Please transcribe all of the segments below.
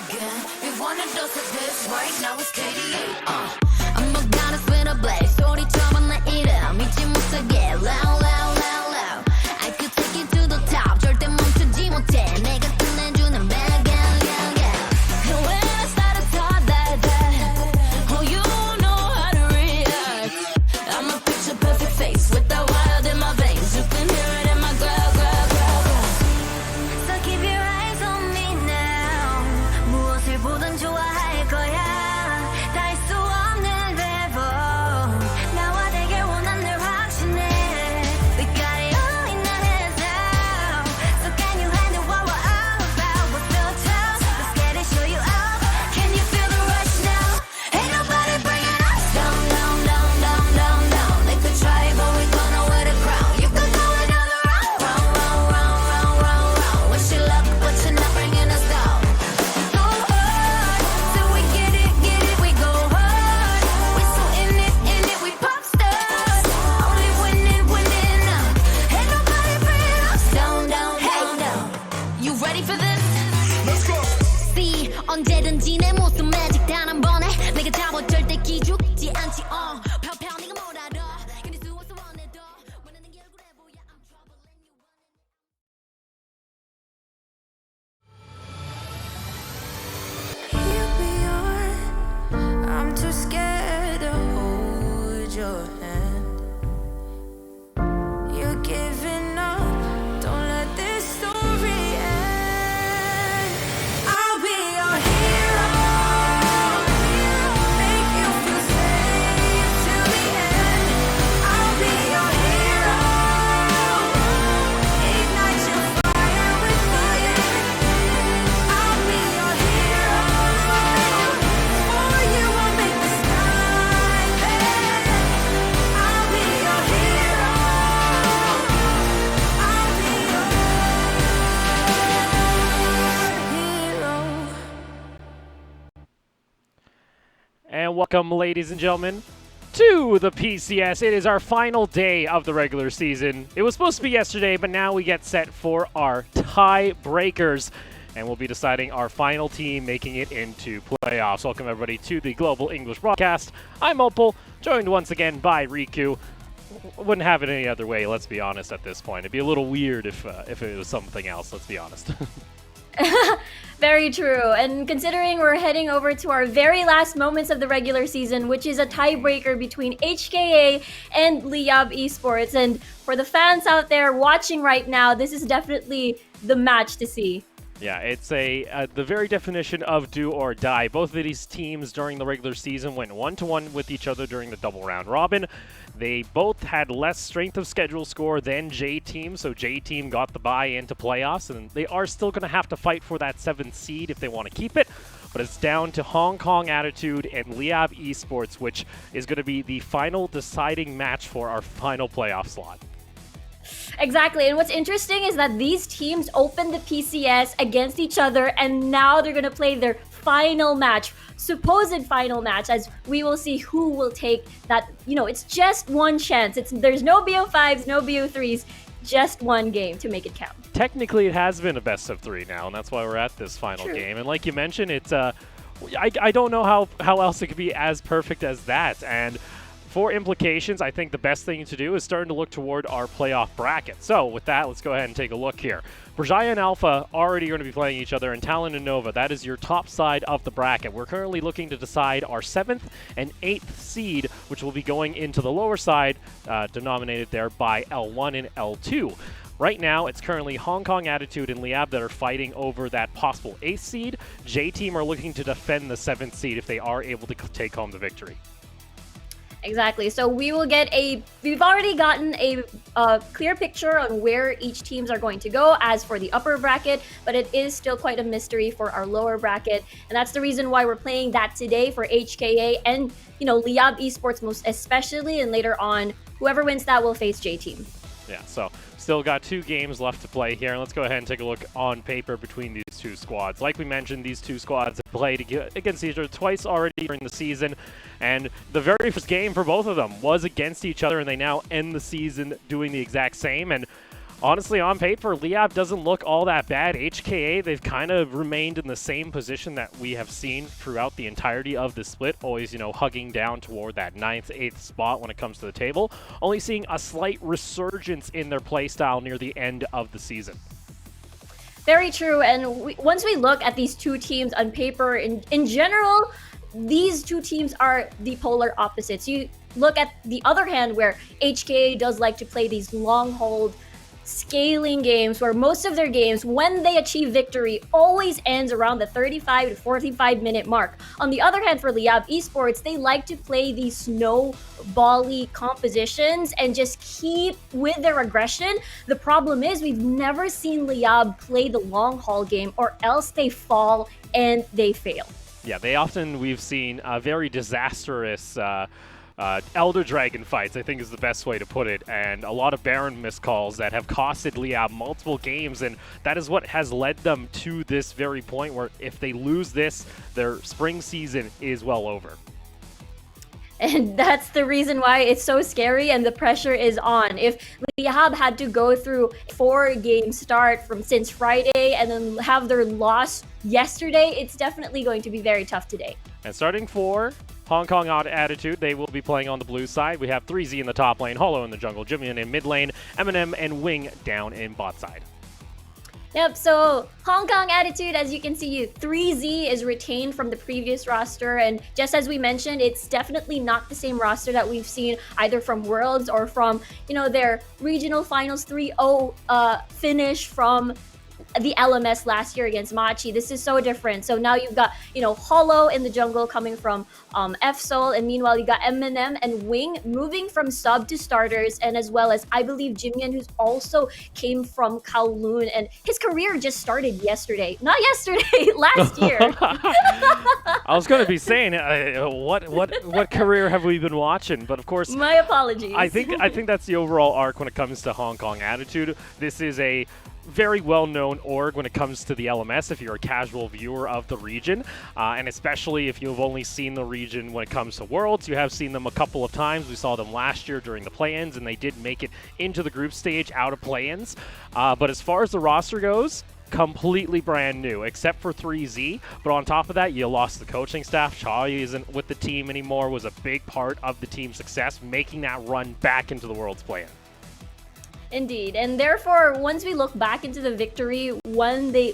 again. We wanna dose of this right now it's KDA. I'm a goddess with a blade. 소리처럼 나 이름 잊지 못하게 loud loud loud loud. I could take you to the top. 절대 멈추지 못해. 내가 끝내주는 bag yeah yeah. And when I start to talk that oh you know how to react. I'm a picture perfect face with the wild in my veins. You can hear it in my growl growl growl growl. So keep your eyes on me now. 무엇을 보든 좋아할 거야. 다 할 수 없는 래퍼. 나와 되길 원한 늘 확신해. We got it all in our hands now. So can you handle what we're all about? What's the tough? Let's get it, show you out. Can you feel the rush now? Ain't nobody bringing us down, down, down, down, down, down. They could try, but we gonna wear the crown. You could go another round, round, round, round, round, round, round. Wish you luck, but you're not bringing us down. Go hard, till we get it, we go hard. We so in it, we pop stars. Only winning, winning now. Ain't nobody bringing us down, down, down, down. You ready for this? Let's go. See, 언제든지 내 모습 매직 단 한 번에 내가 잡아 절대 기죽지 않지. 펴펴 네가 뭘 알아. 견딜 수 없어 원해도 원하는 게 얼굴에 보여. I'm trouble and you Here we are. I'm too scared to hold your hand. You're giving up. Don't let this story end. I'll be your hero. Make you feel safe till the end. I'll be your hero. Ignite your fire with fire. I'll be your hero. For you, I'll make the sky bend. I'll be your hero. I'll be your hero. And welcome, ladies and gentlemen, to the PCS. It is our final day of the regular season. It was supposed to be yesterday, but now we get set for our tiebreakers, and we'll be deciding our final team making it into playoffs. Welcome, everybody, to the Global English Broadcast. I'm Opal, joined once again by Riku. Wouldn't have it any other way, let's be honest, at this point. It'd be a little weird if it was something else, let's be honest. Very true. And considering we're heading over to our very last moments of the regular season, which is a tiebreaker between HKA and Liab Esports. And for the fans out there watching right now, this is definitely the match to see. Yeah, it's the very definition of do or die. Both of these teams during the regular season went 1-1 with each other during the double round robin. They both had less strength of schedule score than J-Team, so J-Team got the bye into playoffs, and they are still going to have to fight for that 7th seed if they want to keep it. But it's down to Hong Kong Attitude and Liab Esports, which is going to be the final deciding match for our final playoff slot. Exactly. And what's interesting is that these teams opened the PCS against each other, and now they're going to play their final match, supposed final match, as we will see who will take that. You know, it's just one chance. There's no BO5s, no BO3s, just one game to make it count. Technically, it has been a best of 3 now, and that's why we're at this final game. And like you mentioned, it's I don't know how else it could be as perfect as that. And for implications, I think the best thing to do is starting to look toward our playoff bracket. So with that, let's go ahead and take a look here. Brajaya and Alpha already going to be playing each other, and Talon and Nova, that is your top side of the bracket. We're currently looking to decide our 7th and 8th seed, which will be going into the lower side, denominated there by L1 and L2. Right now, it's currently Hong Kong Attitude and Liab that are fighting over that possible 8th seed. J-Team are looking to defend the 7th seed if they are able to take home the victory. Exactly. So we've already gotten a clear picture on where each teams are going to go as for the upper bracket, but it is still quite a mystery for our lower bracket. And that's the reason why we're playing that today for HKA and, you know, Liab Esports most especially. And later on, whoever wins that will face J-Team. Yeah, so still got 2 games left to play here. And let's go ahead and take a look on paper between these 2 squads. Like we mentioned, these 2 squads have played against each other twice already during the season. And the very first game for both of them was against each other, and they now end the season doing the exact same. And Honestly, on paper, Liab doesn't look all that bad. HKA, they've kind of remained in the same position that we have seen throughout the entirety of the split, always, hugging down toward that 9th, 8th spot when it comes to the table. Only seeing a slight resurgence in their playstyle near the end of the season. Very true. And once we look at these two teams on paper, in general, these two teams are the polar opposites. You look at the other hand where HKA does like to play these long hold scaling games where most of their games, when they achieve victory, always ends around the 35 to 45 minute mark. On the other hand, for Liab Esports, they like to play these snowbally compositions and just keep with their aggression. The problem is we've never seen Liab play the long haul game, or else they fall and they fail. Yeah, we've seen very disastrous Elder Dragon fights, I think is the best way to put it, and a lot of Baron miscalls that have costed Liab multiple games, and that is what has led them to this very point where if they lose this, their spring season is well over. And that's the reason why it's so scary and the pressure is on. If Liab had to go through a 4-game start since Friday and then have their loss yesterday, it's definitely going to be very tough today. And starting for Hong Kong Attitude, they will be playing on the blue side. We have 3Z in the top lane, Hollow in the jungle, Jimian in mid lane, Eminem and Wing down in bot side. Yep, so Hong Kong Attitude, as you can see, 3Z is retained from the previous roster, and just as we mentioned, it's definitely not the same roster that we've seen either from Worlds or from, their regional finals 3-0 finish from the LMS last year against Machi. This is so different. So now you've got, Hollow in the jungle coming from FSOL, and meanwhile you got Eminem and Wing moving from sub to starters, and as well as I believe Jimian, who's also came from Kowloon, and his career just started yesterday. Not yesterday, last year. I was going to be saying, what career have we been watching? But of course, my apologies. I think that's the overall arc when it comes to Hong Kong Attitude. This is a very well-known org when it comes to the LMS if you're a casual viewer of the region, and especially if you've only seen the region when it comes to Worlds. You have seen them a couple of times. We saw them last year during the play-ins, and they did make it into the group stage out of play-ins. But as far as the roster goes, completely brand new, except for 3Z. But on top of that, you lost the coaching staff. Chai isn't with the team anymore, was a big part of the team's success, making that run back into the Worlds play-in. Indeed, and therefore, once we look back into the victory, when they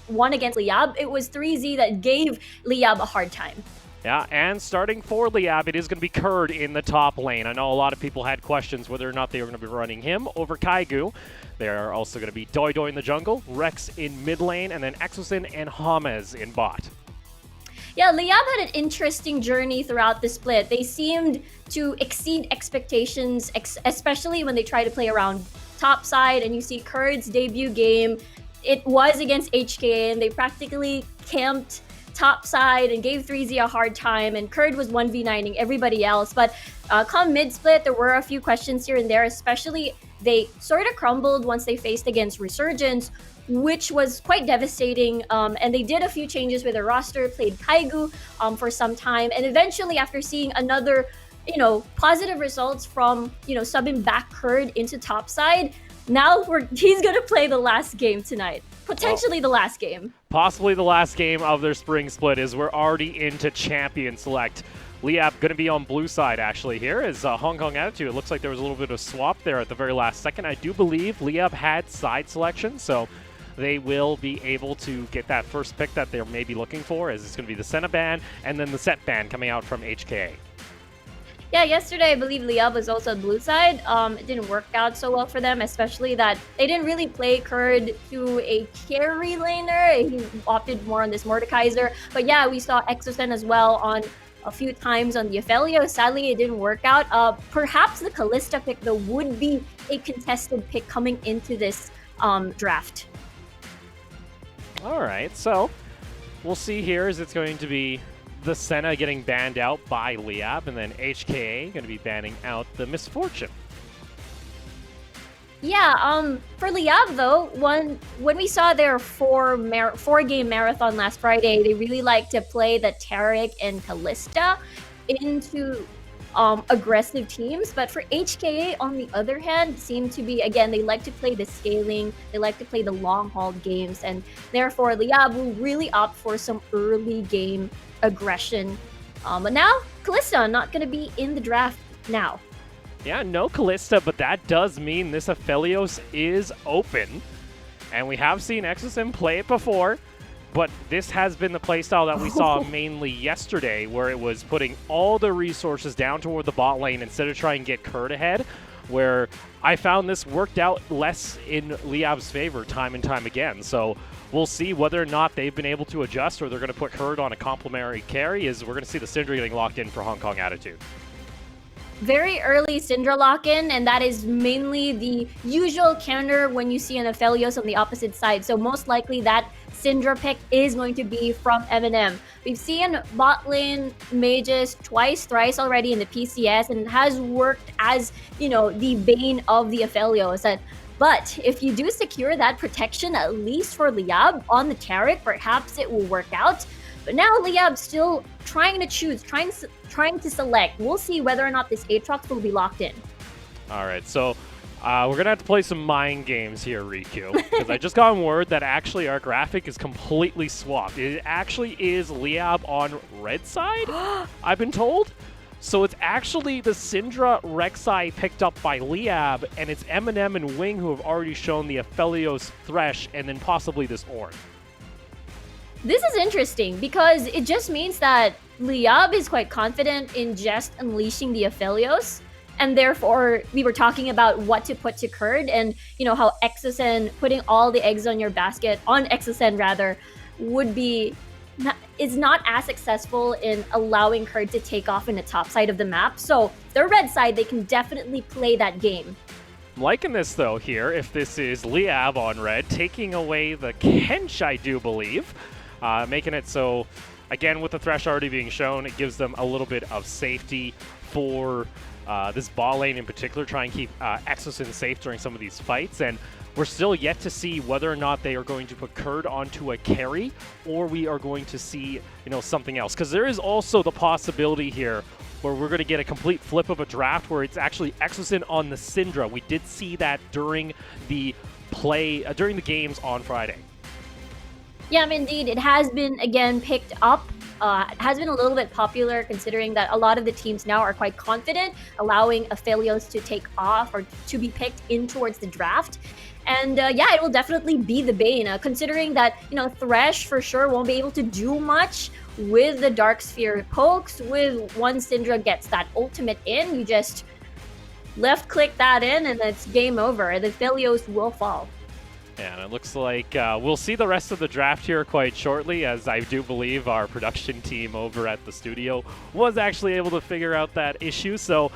won against Liab, it was 3Z that gave Liab a hard time. Yeah, and starting for Liab, it is going to be Kurd in the top lane. I know a lot of people had questions whether or not they were going to be running him over Kaigu. They are also going to be Doi Doi in the jungle, Rex in mid lane, and then Exosin and Hamez in bot. Yeah, Liab had an interesting journey throughout the split. They seemed to exceed expectations, especially when they try to play around top side, and you see Kurd's debut game. It was against HK, and they practically camped top side and gave 3Z a hard time, and Kurd was 1v9ing everybody else. But come mid-split, there were a few questions here and there, especially they sort of crumbled once they faced against Resurgence, which was quite devastating, and they did a few changes with their roster, played Kaigu for some time, and eventually after seeing another, positive results from, subbing back Kurd into topside, now he's gonna play the last game tonight. Potentially the last game. Possibly the last game of their spring split, as we're already into Champion Select. Liab going to be on blue side actually here as Hong Kong Attitude. It looks like there was a little bit of swap there at the very last second. I do believe Liab had side selection, so they will be able to get that first pick that they're maybe looking for, as it's going to be the Senna ban and then the Set ban coming out from HKA. Yeah, yesterday I believe Liab was also on blue side. It didn't work out so well for them, especially that they didn't really play Kurd to a carry laner. He opted more on this Mordekaiser. But yeah, we saw Exosen as well on a few times on the Ophelio. Sadly, it didn't work out. Perhaps the Kalista pick, though, would be a contested pick coming into this draft. All right, so we'll see here as it's going to be the Senna getting banned out by Liab, and then HKA going to be banning out the Misfortune. Yeah, for Liab though, when we saw their four-game marathon last Friday, they really like to play the Taric and Kalista into aggressive teams. But for HKA, on the other hand, seem to be, again, they like to play the scaling, they like to play the long haul games, and therefore Liab will really opt for some early game aggression. But now, Callista not going to be in the draft now. Yeah, no Callista, but that does mean this Aphelios is open. And we have seen Exosim play it before. But this has been the playstyle that we saw mainly yesterday, where it was putting all the resources down toward the bot lane instead of trying to get Kurt ahead, where I found this worked out less in Liab's favor time and time again. So we'll see whether or not they've been able to adjust, or they're going to put Kurt on a complementary carry, as we're going to see the Syndra getting locked in for Hong Kong Attitude. Very early Syndra lock-in, and that is mainly the usual counter when you see an Aphelios on the opposite side. So most likely that Syndra pick is going to be from Eminem. We've seen bot lane mages twice, thrice already in the PCS, and has worked as, you know, the bane of the Aphelios. But if you do secure that protection, at least for Liab on the Taric, perhaps it will work out. But now Liab's still trying to choose, trying to select. We'll see whether or not this Aatrox will be locked in. All right, so we're going to have to play some mind games here, Riku, because I just got word that actually our graphic is completely swapped. It actually is Liab on red side, I've been told. So it's actually the Syndra Rek'Sai picked up by Liab, and it's Eminem and Wing who have already shown the Aphelios Thresh, and then possibly this Ornn. This is interesting because it just means that Liab is quite confident in just unleashing the Aphelios, and therefore we were talking about what to put to Kurd, and you know how Exosen, putting all the eggs on your basket, on Exosen rather, would be is not as successful in allowing Kurd to take off in the top side of the map. So their red side, they can definitely play that game. I'm liking this though here, if this is Liab on red, taking away the Kench, I do believe. Making it so, again, with the Thresh already being shown, it gives them a little bit of safety for this ball lane in particular, try and keep Exosen safe during some of these fights. And we're still yet to see whether or not they are going to put Kurd onto a carry, or we are going to see, you know, something else. Because there is also the possibility here where we're going to get a complete flip of a draft where it's actually Exosen on the Syndra. We did see that during the during the games on Friday. Yeah, indeed. It has been, again, picked up. It has been a little bit popular considering that a lot of the teams now are quite confident, allowing Aphelios to take off or to be picked in towards the draft. And yeah, it will definitely be the bane, considering that, you know, Thresh for sure won't be able to do much with the Dark Sphere pokes. With one Syndra gets that ultimate in, you just left click that in and it's game over. The Aphelios will fall. Yeah, and it looks like we'll see the rest of the draft here quite shortly, as I do believe our production team over at the studio was actually able to figure out that issue. So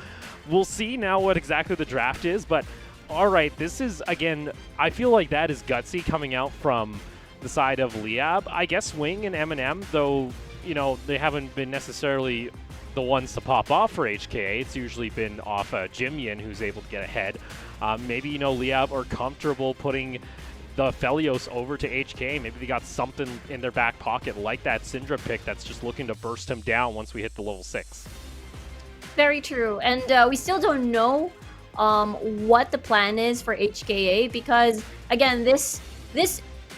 we'll see now what exactly the draft is. But all right, this is, again, I feel like that is gutsy coming out from the side of Liab. I guess Wing and Eminem, though, you know, they haven't been necessarily the ones to pop off for HKA. It's usually been off Jimyin, who's able to get ahead. Maybe, you know, Liab are comfortable putting the Aphelios over to HK. Maybe they got something in their back pocket like that Syndra pick that's just looking to burst him down once we hit the level 6. Very true. And we still don't know what the plan is for HKA because, again, this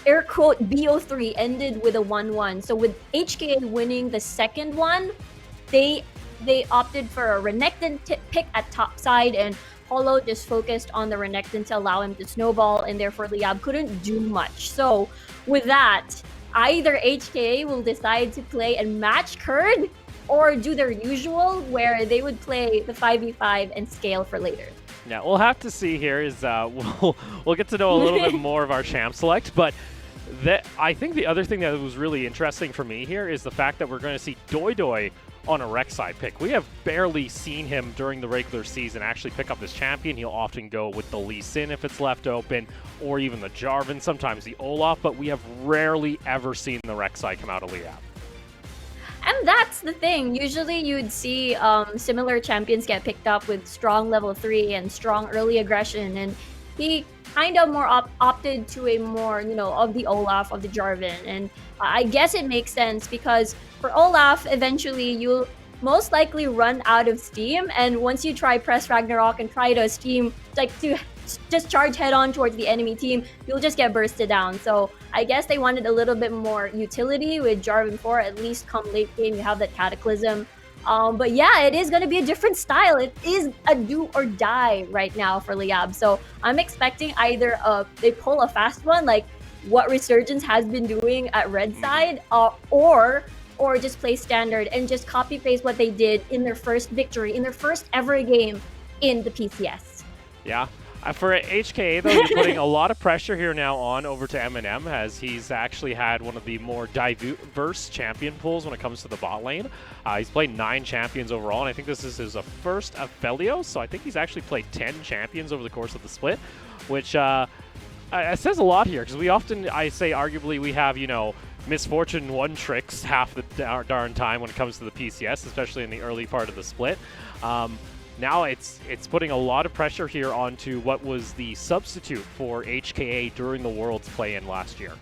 air quote BO3 ended with a 1-1. So with HKA winning the second one, they opted for a Renekton pick at top side, and Holo just focused on the Renekton to allow him to snowball, and therefore Liab couldn't do much. So with that, either HKA will decide to play and match Kurd, or do their usual where they would play the 5v5 and scale for later. Yeah, we'll have to see here. We'll get to know a little bit more of our champ select, but I think the other thing that was really interesting for me here is the fact that we're going to see Doi on a Rek'Sai pick. We have barely seen him during the regular season actually pick up this champion. He'll often go with the Lee Sin if it's left open, or even the Jarvan, sometimes the Olaf, but we have rarely ever seen the Rek'Sai come out of Liab. And that's the thing. Usually you'd see similar champions get picked up with strong level 3 and strong early aggression, and he kind of more opted to a more, you know, of the Olaf, of the Jarvan. And I guess it makes sense because for Olaf, eventually most likely run out of steam. And once you try press Ragnarok and try to steam, like to just charge head on towards the enemy team, you'll just get bursted down. So I guess they wanted a little bit more utility with Jarvan 4. At least come late game, you have that Cataclysm. But yeah, it is going to be a different style. It is a do or die right now for Liab. So I'm expecting either they pull a fast one, like what Resurgence has been doing at Red side, or just play standard and just copy paste what they did in their first victory, in their first ever game in the PCS. Yeah. For HKA, though, you're putting a lot of pressure here now on over to Eminem, as he's actually had one of the more diverse champion pools when it comes to the bot lane. He's played 9 champions overall, and I think this is his first Aphelios, so I think he's actually played 10 champions over the course of the split, which it says a lot here, because I say arguably we have, you know, misfortune one tricks half the darn time when it comes to the PCS, especially in the early part of the split. Now it's putting a lot of pressure here onto what was the substitute for HKA during the Worlds play-in last year.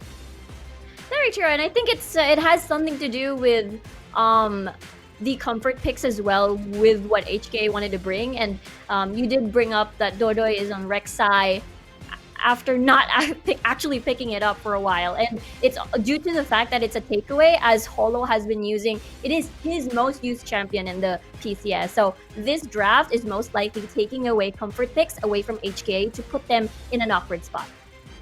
Very true, and I think it has something to do with the comfort picks as well with what HKA wanted to bring. And you did bring up that Dodoy is on Rek'Sai after not actually picking it up for a while, and it's due to the fact that it's a takeaway, as Holo has been using. It is his most used champion in the PCS, so this draft is most likely taking away comfort picks away from HKA to put them in an awkward spot.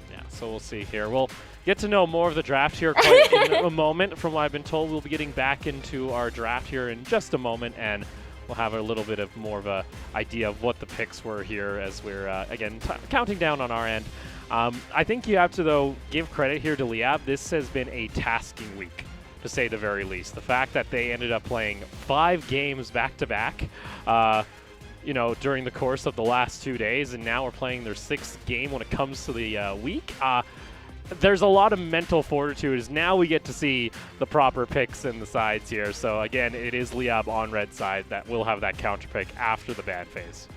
Yeah, so we'll see here. We'll get to know more of the draft here quite in a moment. From what I've been told, we'll be getting back into our draft here in just a moment, and we'll have a little bit of more of a idea of what the picks were here as we're, again, counting down on our end. I think you have to, though, give credit here to Liab. This has been a tasking week, to say the very least. The fact that they ended up playing 5 games back-to-back, you know, during the course of the last 2 days, and now we're playing their 6th game when it comes to the week. There's a lot of mental fortitude, as now we get to see the proper picks in the sides here. So again, it is Liab on red side that will have that counter pick after the ban phase.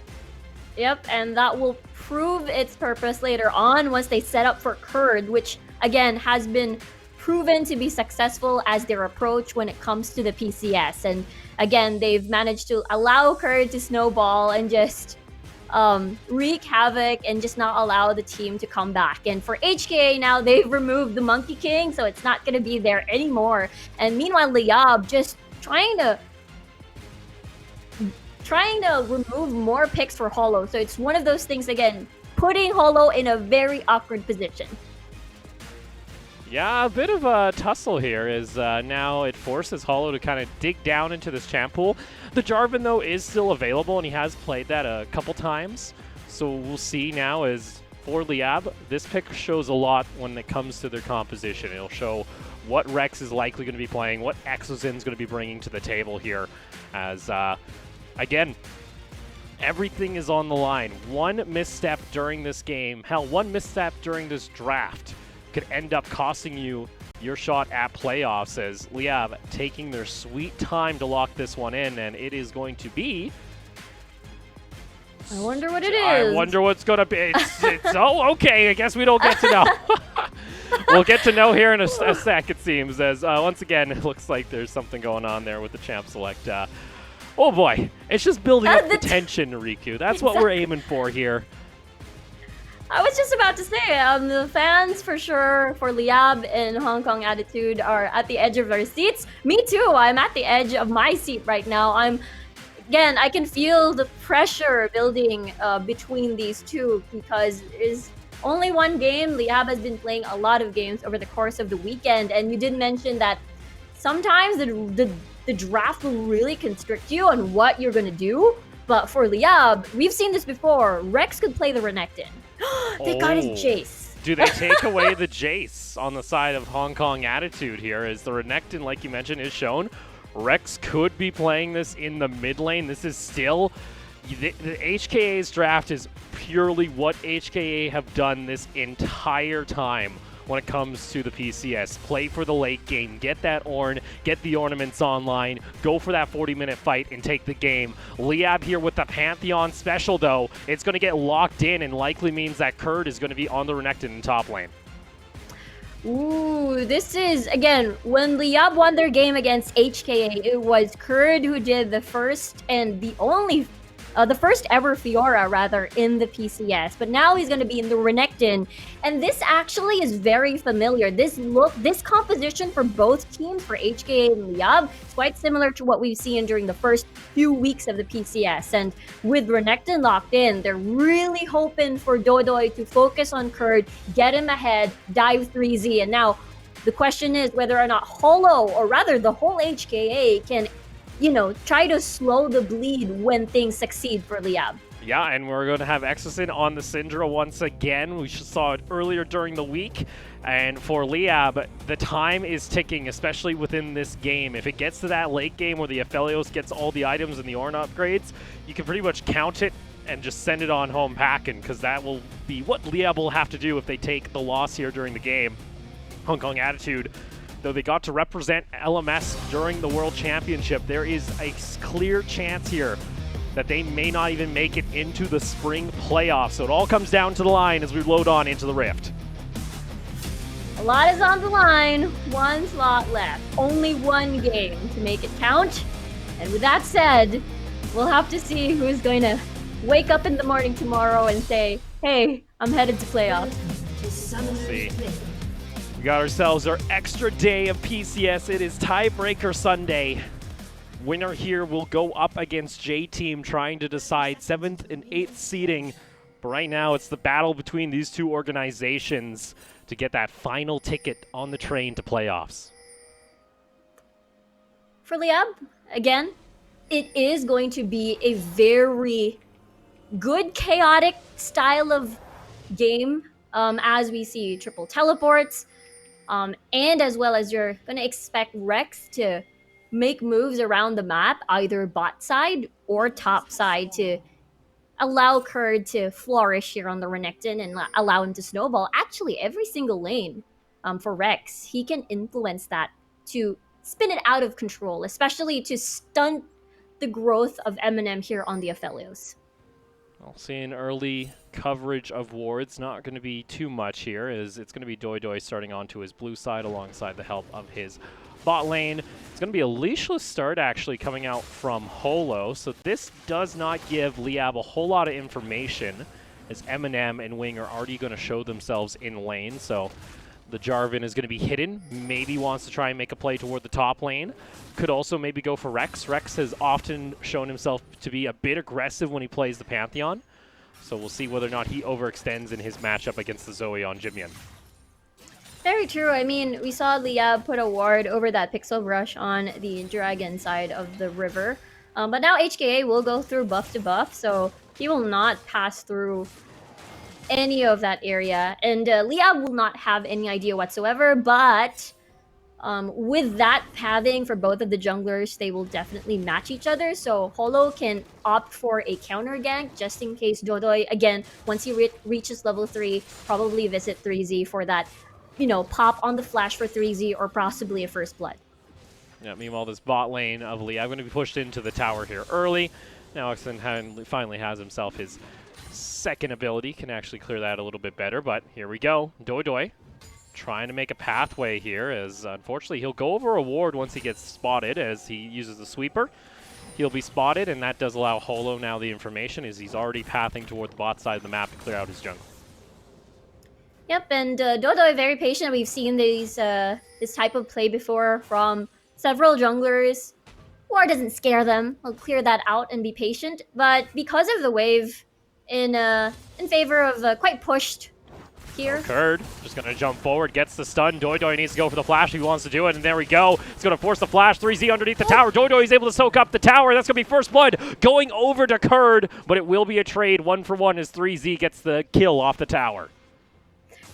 Yep, and that will prove its purpose later on once they set up for Kurd, which again has been proven to be successful as their approach when it comes to the PCS. And again, they've managed to allow Kurd to snowball and just wreak havoc and just not allow the team to come back. And for HKA now, they've removed the Monkey King, so it's not going to be there anymore. And meanwhile, Liab just trying to remove more picks for Holo. So it's one of those things, again, putting Holo in a very awkward position. Yeah, a bit of a tussle here is now it forces Holo to kind of dig down into this champ pool. The Jarvan, though, is still available, and he has played that a couple times. So we'll see now as for Liab, this pick shows a lot when it comes to their composition. It'll show what Rex is likely going to be playing, what Exozin's going to be bringing to the table here. As, again, everything is on the line. One misstep during this game, hell, one misstep during this draft could end up costing you your shot at playoffs, as Liab taking their sweet time to lock this one in, and it is going to be... I wonder what it is. I wonder what's going to be. Oh, okay, I guess we don't get to know. We'll get to know here in a sec, it seems, as once again, it looks like there's something going on there with the champ select. Oh boy, it's just building up the tension, Riku. That's what we're aiming for here. I was just about to say, the fans for sure for Liab and Hong Kong Attitude are at the edge of their seats. Me too. I'm at the edge of my seat right now. Again, I can feel the pressure building between these two because there's only one game. Liab has been playing a lot of games over the course of the weekend, and you did mention that sometimes the draft will really constrict you on what you're going to do. But for Liab, we've seen this before. Rex could play the Renekton. They got his Jace. Do they take away the Jace on the side of Hong Kong Attitude here? As the Renekton, like you mentioned, is shown. Rex could be playing this in the mid lane. This is still... The HKA's draft is purely what HKA have done this entire time when it comes to the PCS. Play for the late game, get that Ornn, get the ornaments online, go for that 40-minute fight and take the game. Liab here with the Pantheon special, though. It's going to get locked in and likely means that Kurd is going to be on the Renekton in top lane. Ooh, this is, again, when Liab won their game against HKA, it was Kurd who did the first and the first ever Fiora, rather, in the PCS. But now he's going to be in the Renekton. And this actually is very familiar. This composition for both teams, for HKA and Liab, is quite similar to what we've seen during the first few weeks of the PCS. And with Renekton locked in, they're really hoping for Dodoy to focus on Kurd, get him ahead, dive 3Z. And now the question is whether or not Holo, or rather the whole HKA, can try to slow the bleed when things succeed for Liab. Yeah, and we're going to have Exocin on the Syndra once again. We saw it earlier during the week. And for Liab, the time is ticking, especially within this game. If it gets to that late game where the Aphelios gets all the items and the Ornn upgrades, you can pretty much count it and just send it on home packing, because that will be what Liab will have to do if they take the loss here during the game. Hong Kong Attitude, though they got to represent LMS during the World Championship, there is a clear chance here that they may not even make it into the spring playoffs. So it all comes down to the line as we load on into the Rift. A lot is on the line, one slot left, only one game to make it count. And with that said, we'll have to see who's going to wake up in the morning tomorrow and say, hey, I'm headed to playoffs. We'll see. We got ourselves our extra day of PCS. It is Tiebreaker Sunday. Winner here will go up against J-Team, trying to decide 7th and 8th seeding. But right now, it's the battle between these two organizations to get that final ticket on the train to playoffs. For Liab, again, it is going to be a very good, chaotic style of game, as we see triple teleports. And as well as you're going to expect Rex to make moves around the map, either bot side or top side, to allow Kurd to flourish here on the Renekton and allow him to snowball. Actually, every single lane for Rex, he can influence that to spin it out of control, especially to stunt the growth of Eminem here on the Aphelios. I'll see an early coverage of wards. Not going to be too much here, as it's going to be Doy starting onto his blue side alongside the help of his bot lane. It's going to be a leashless start actually coming out from Holo, so this does not give Liab a whole lot of information, as Eminem and Wing are already going to show themselves in lane. So the Jarvan is going to be hidden, maybe wants to try and make a play toward the top lane. Could also maybe go for Rex. Rex has often shown himself to be a bit aggressive when he plays the Pantheon. So we'll see whether or not he overextends in his matchup against the Zoe on Jimyeon. Very true. I mean, we saw Liab put a ward over that Pixel Rush on the Dragon side of the river. But now HKA will go through buff to buff, so he will not pass through any of that area. And Liab will not have any idea whatsoever, but with that pathing for both of the junglers, they will definitely match each other. So Holo can opt for a counter gank just in case Dodoy, again, once he reaches level 3, probably visit 3Z for that, pop on the flash for 3Z or possibly a first blood. Yeah, meanwhile, this bot lane of Liab going to be pushed into the tower here early. Now Exon finally has himself his second ability, can actually clear that a little bit better, but here we go. Doy trying to make a pathway here, as unfortunately he'll go over a ward once he gets spotted as he uses the sweeper. He'll be spotted, and that does allow Holo now the information, as he's already pathing toward the bot side of the map to clear out his jungle. Yep, and Dodoy very patient. We've seen this type of play before from several junglers. War doesn't scare them. He'll clear that out and be patient. But because of the wave in favor of quite pushed here. Kurd just going to jump forward, gets the stun. Doy needs to go for the flash if he wants to do it, and there we go. It's going to force the flash. 3Z underneath the tower. Doy is able to soak up the tower. That's going to be first blood going over to Kurd, but it will be a trade 1-for-1 as 3Z gets the kill off the tower.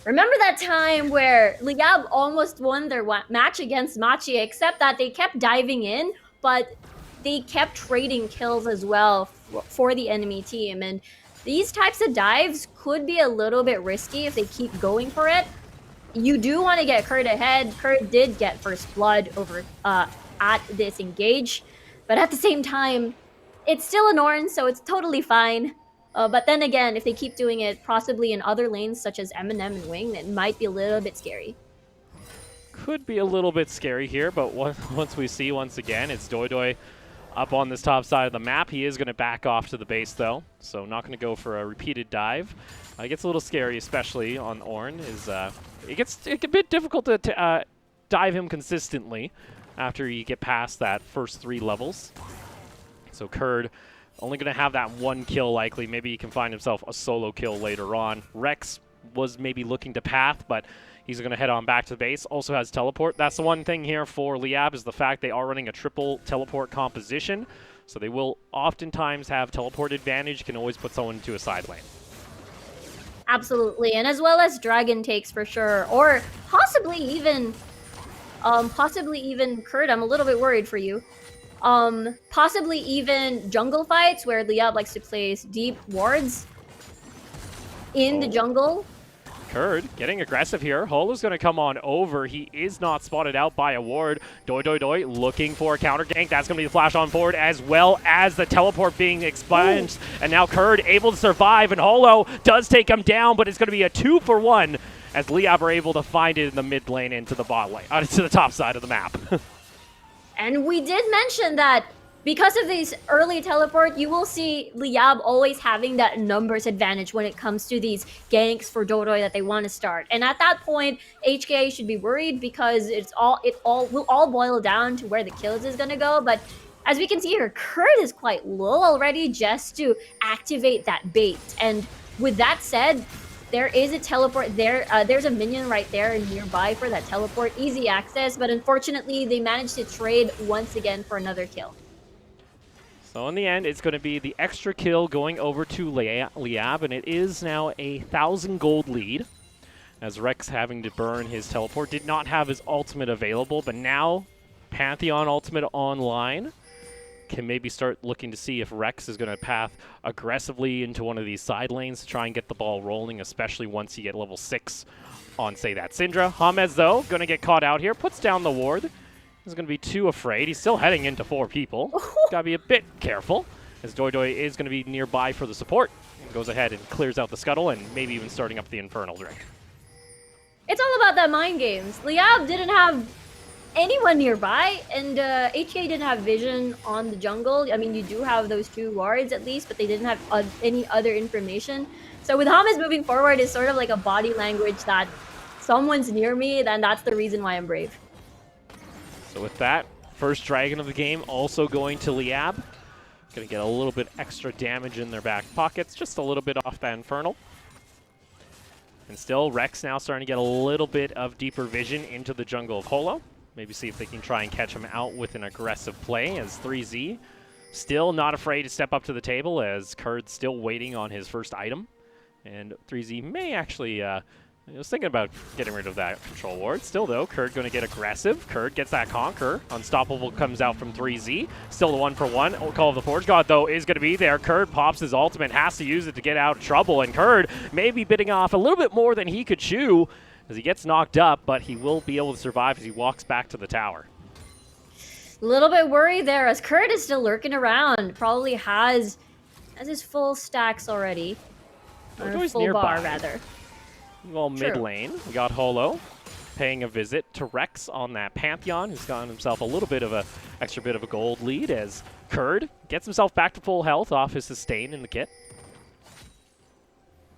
Remember that time where Liab almost won their match against Machi, except that they kept diving in, but they kept trading kills as well for the enemy team. And these types of dives could be a little bit risky if they keep going for it. You do want to get Kurd ahead. Kurd did get first blood over at this engage, but at the same time, it's still an Ornn, so it's totally fine. But then again, if they keep doing it possibly in other lanes such as Eminem and Wing, it might be a little bit scary. could be a little bit scary here, but once we see once again, it's Doidoi up on this top side of the map. He is going to back off to the base, though, so not going to go for a repeated dive. It gets a little scary, especially on Ornn. It gets a bit difficult to dive him consistently after you get past that first 3 levels. So Kurd only going to have that 1 kill likely. Maybe he can find himself a solo kill later on. Rex was maybe looking to path, but he's going to head on back to the base. Also has teleport. That's the one thing here for Liab is the fact they are running a triple teleport composition. So they will oftentimes have teleport advantage. Can always put someone into a side lane. Absolutely, and as well as dragon takes for sure, or possibly even Kurd. I'm a little bit worried for you. Possibly even jungle fights where Liab likes to place deep wards in the jungle. Kurd getting aggressive here. Holo's going to come on over. He is not spotted out by a ward. Doi looking for a counter gank. That's going to be the flash on forward as well as the teleport being expunged. And now Kurd able to survive, and Holo does take him down, but it's going to be a 2-for-1 as Liab are able to find it in the mid lane into the bot lane, to the top side of the map. And we did mention that because of these early teleport, you will see Liab always having that numbers advantage when it comes to these ganks for Dodoi that they want to start. And at that point, HKA should be worried because it will all boil down to where the kills is gonna go. But as we can see here, Kurd is quite low already just to activate that bait. And with that said, there is a teleport there. There's a minion right there nearby for that teleport. Easy access, but unfortunately, they managed to trade once again for another kill. So in the end, it's going to be the extra kill going over to Liab, and it is now a 1,000 gold lead. As Rex having to burn his teleport, did not have his ultimate available, but now Pantheon ultimate online. Can maybe start looking to see if Rex is going to path aggressively into one of these side lanes to try and get the ball rolling, especially once you get level 6 on, say, that Syndra. James, though, going to get caught out here, puts down the ward. He's going to be too afraid. He's still heading into 4 people. Got to be a bit careful, as Doi is going to be nearby for the support. And goes ahead and clears out the scuttle and maybe even starting up the Infernal Drake. It's all about that mind games. Liab didn't have anyone nearby, and HK didn't have vision on the jungle. I mean, you do have those 2 wards at least, but they didn't have any other information. So with James moving forward, it's sort of like a body language that someone's near me, then that's the reason why I'm brave. So with that, first dragon of the game also going to Liab. Going to get a little bit extra damage in their back pockets, just a little bit off that Infernal. And still, Rex now starting to get a little bit of deeper vision into the jungle of Holo. Maybe see if they can try and catch him out with an aggressive play, as 3Z still not afraid to step up to the table, as Kurd's still waiting on his first item. And 3Z may actually... I was thinking about getting rid of that control ward. Still, though, Kurd going to get aggressive. Kurd gets that Conquer. Unstoppable comes out from 3Z. Still the 1-for-1. Call of the Forge God, though, is going to be there. Kurd pops his ultimate, has to use it to get out of trouble. And Kurd may be bidding off a little bit more than he could chew as he gets knocked up, but he will be able to survive as he walks back to the tower. A little bit worried there as Kurd is still lurking around. Probably has his full stacks already. Or full nearby. bar, rather. Well, mid lane, we got Holo paying a visit to Rex on that Pantheon, who's gotten himself a little bit of a extra bit of a gold lead as Kurd gets himself back to full health off his sustain in the kit.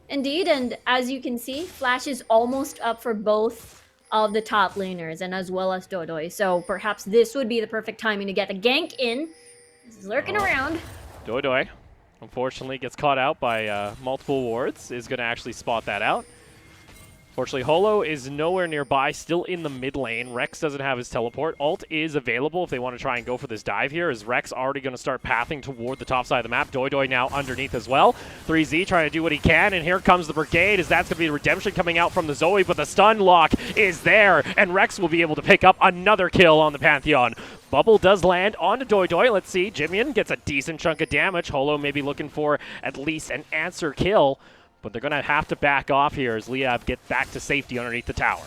Indeed, and as you can see, Flash is almost up for both of the top laners and as well as Dodoi. So perhaps this would be the perfect timing to get the gank in. He's lurking around. Dodoi, unfortunately, gets caught out by multiple wards, is going to actually spot that out. Fortunately, Holo is nowhere nearby, still in the mid lane. Rex doesn't have his teleport. Ult is available if they want to try and go for this dive here, as Rex already going to start pathing toward the top side of the map. Doi now underneath as well. 3Z trying to do what he can, and here comes the Brigade, as that's going to be redemption coming out from the Zoe, but the stun lock is there, and Rex will be able to pick up another kill on the Pantheon. Bubble does land onto Doi. Let's see, Jimian gets a decent chunk of damage. Holo may be looking for at least an answer kill, but they're going to have to back off here as Liab get back to safety underneath the tower.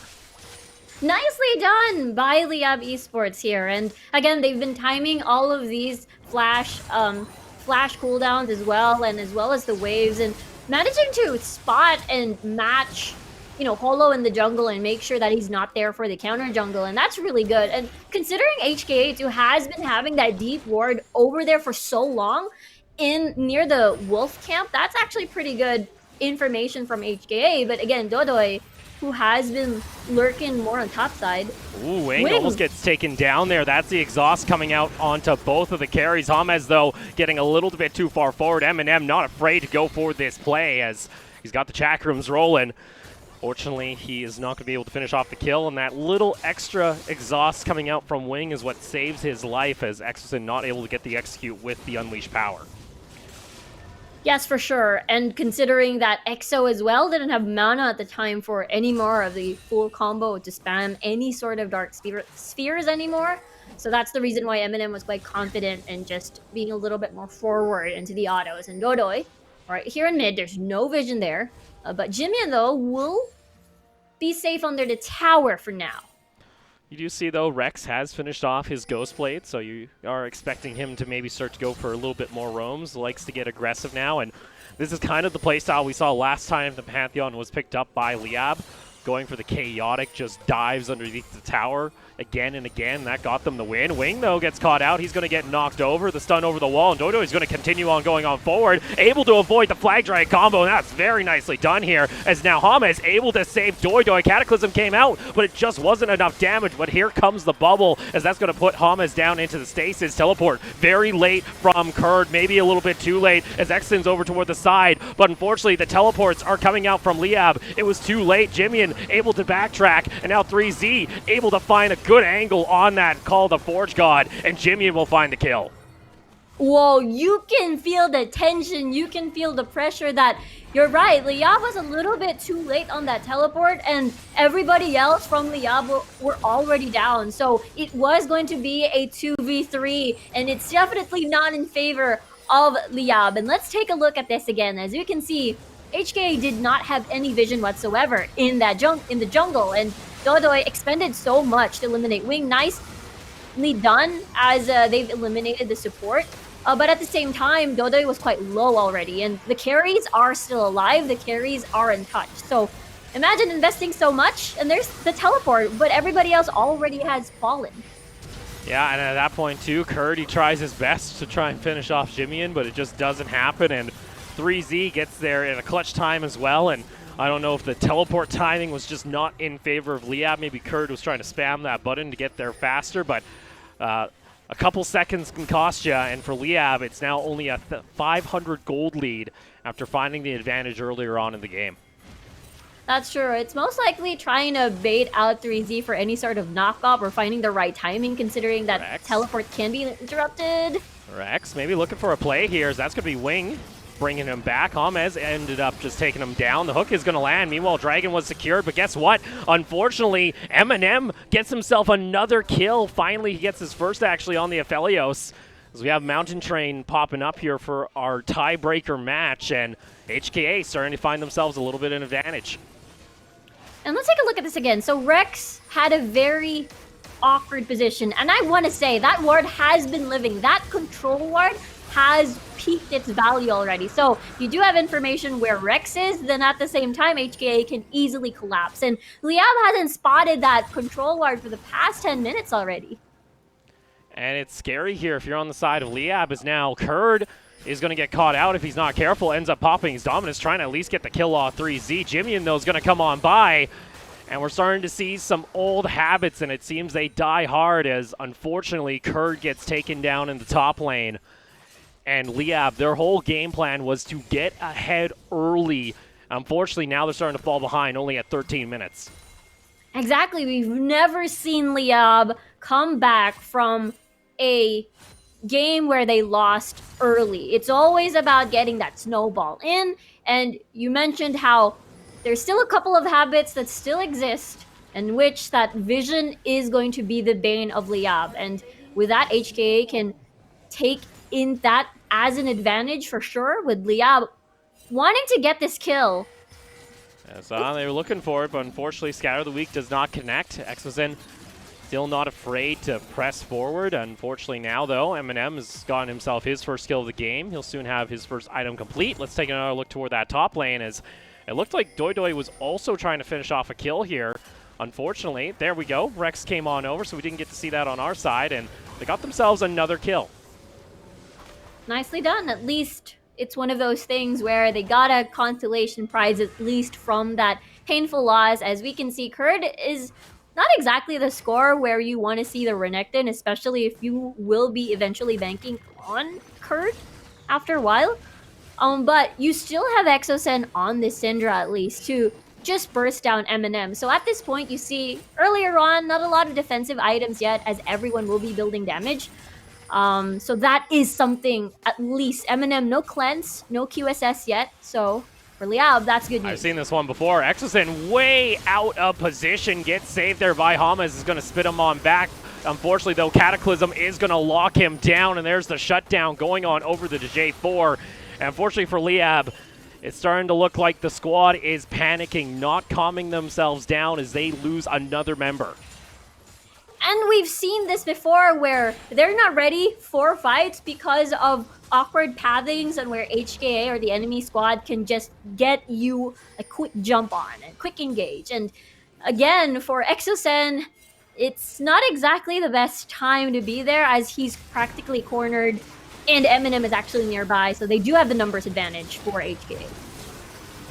Nicely done by Liab Esports here. And again, they've been timing all of these flash cooldowns as well as the waves, and managing to spot and match holo in the jungle and make sure that he's not there for the counter jungle, and that's really good. And considering HK8 has been having that deep ward over there for so long in near the wolf camp, that's actually pretty good information from HKA. But again, Dodoy, who has been lurking more on top side. Ooh, Wing almost gets taken down there. That's the exhaust coming out onto both of the carries. James, though, getting a little bit too far forward. Eminem not afraid to go for this play as he's got the chakrams rolling. Fortunately, he is not going to be able to finish off the kill, and that little extra exhaust coming out from Wing is what saves his life, as Exosin not able to get the execute with the unleashed power. Yes, for sure. And considering that EXO as well didn't have mana at the time for any more of the full combo to spam any sort of dark spheres anymore. So that's the reason why Eminem was quite confident in just being a little bit more forward into the autos. And Dodoy, right here in mid, there's no vision there. But Jimian, though, will be safe under the tower for now. You do see, though, Rex has finished off his Ghost Blade, so you are expecting him to maybe start to go for a little bit more roams. Likes to get aggressive now, and this is kind of the playstyle we saw last time the Pantheon was picked up by Liab. Going for the chaotic, just dives underneath the tower again and again. That got them the win. Wing, though, gets caught out. He's going to get knocked over. The stun over the wall, and Dodo is going to continue on going on forward. Able to avoid the Flag Dragon combo, and that's very nicely done here, as now James able to save Doidoy. Cataclysm came out, but it just wasn't enough damage. But here comes the bubble, as that's going to put James down into the stasis. Teleport very late from Kurd, maybe a little bit too late, as Exton's over toward the side. But unfortunately, the teleports are coming out from Liab. It was too late. Jimian able to backtrack, and now 3Z able to find a good angle on that call the Forge God, and Jimian will find the kill. Whoa, you can feel the tension, you can feel the pressure. That you're right, Liab was a little bit too late on that teleport, and everybody else from Liab were already down. So it was going to be a 2v3, and it's definitely not in favor of Liab. And let's take a look at this again. As you can see, HK did not have any vision whatsoever in that in the jungle, and Dodoy expended so much to eliminate Wing. Nicely done, as they've eliminated the support. But at the same time, Dodoy was quite low already, and the carries are still alive. The carries are untouched. So imagine investing so much, and there's the teleport, but everybody else already has fallen. Yeah, and at that point too, Kurd, he tries his best to try and finish off Jimian, but it just doesn't happen, and 3Z gets there in a clutch time as well, and I don't know if the teleport timing was just not in favor of Liab. Maybe Kurd was trying to spam that button to get there faster, but a couple seconds can cost you, and for Liab, it's now only a 500 gold lead after finding the advantage earlier on in the game. That's true. It's most likely trying to bait out 3Z for any sort of knockoff or finding the right timing, considering that Rex. teleport can be interrupted. Rex maybe looking for a play here, as that's going to be Wing bringing him back. James ended up just taking him down. The hook is going to land. Meanwhile, Dragon was secured, but guess what? Unfortunately, Eminem gets himself another kill. Finally, he gets his first actually on the Aphelios, as we have Mountain Train popping up here for our tiebreaker match, and HKA starting to find themselves a little bit in advantage. And let's take a look at this again. So Rex had a very awkward position, and I want to say that ward has been living. That control ward has peaked its value already. So if you do have information where Rex is, then at the same time, HKA can easily collapse. And Liab hasn't spotted that control ward for the past 10 minutes already. And it's scary here if you're on the side of Liab, as now Kurd is going to get caught out if he's not careful. Ends up popping his Dominus, trying to at least get the kill off 3Z. Jimian, though, is going to come on by. And we're starting to see some old habits, and it seems they die hard, as unfortunately Kurd gets taken down in the top lane. And Liab, their whole game plan was to get ahead early. Unfortunately, now they're starting to fall behind, only at 13 minutes. Exactly. We've never seen Liab come back from a game where they lost early. It's always about getting that snowball in. And you mentioned how there's still a couple of habits that still exist, in which that vision is going to be the bane of Liab. And with that, HKA can take in that as an advantage for sure, with Liab wanting to get this kill. Yeah, so they were looking for it, but unfortunately Scatter the Weak does not connect. Exosin still not afraid to press forward. Unfortunately now, though, Eminem has gotten himself his first kill of the game. He'll soon have his first item complete. Let's take another look toward that top lane, as It looked like Doi was also trying to finish off a kill here. Unfortunately, there we go. Rex came on over, so we didn't get to see that on our side, and they got themselves another kill. Nicely done. At least it's one of those things where they got a consolation prize, at least from that painful loss. As we can see, Kurd is not exactly the score where you want to see the Renekton, especially if you will be eventually banking on Kurd after a while. But you still have Exocen on the Syndra at least to just burst down Eminem. So at this point, you see earlier on, not a lot of defensive items yet, as everyone will be building damage. So that is something, at least. Eminem, no cleanse, no QSS yet. So for Liab, that's good news. I've seen this one before. Exocen way out of position, gets saved there by Hamas, is going to spit him on back. Unfortunately, though, Cataclysm is going to lock him down, and there's the shutdown going on over the J4. And unfortunately for Liab, it's starting to look like the squad is panicking, not calming themselves down as they lose another member. And we've seen this before where they're not ready for fights because of awkward pathings and where HKA or the enemy squad can just get you a quick jump on and quick engage. And again, for Exocen, it's not exactly the best time to be there as he's practically cornered and Eminem is actually nearby, so they do have the numbers advantage for HKA.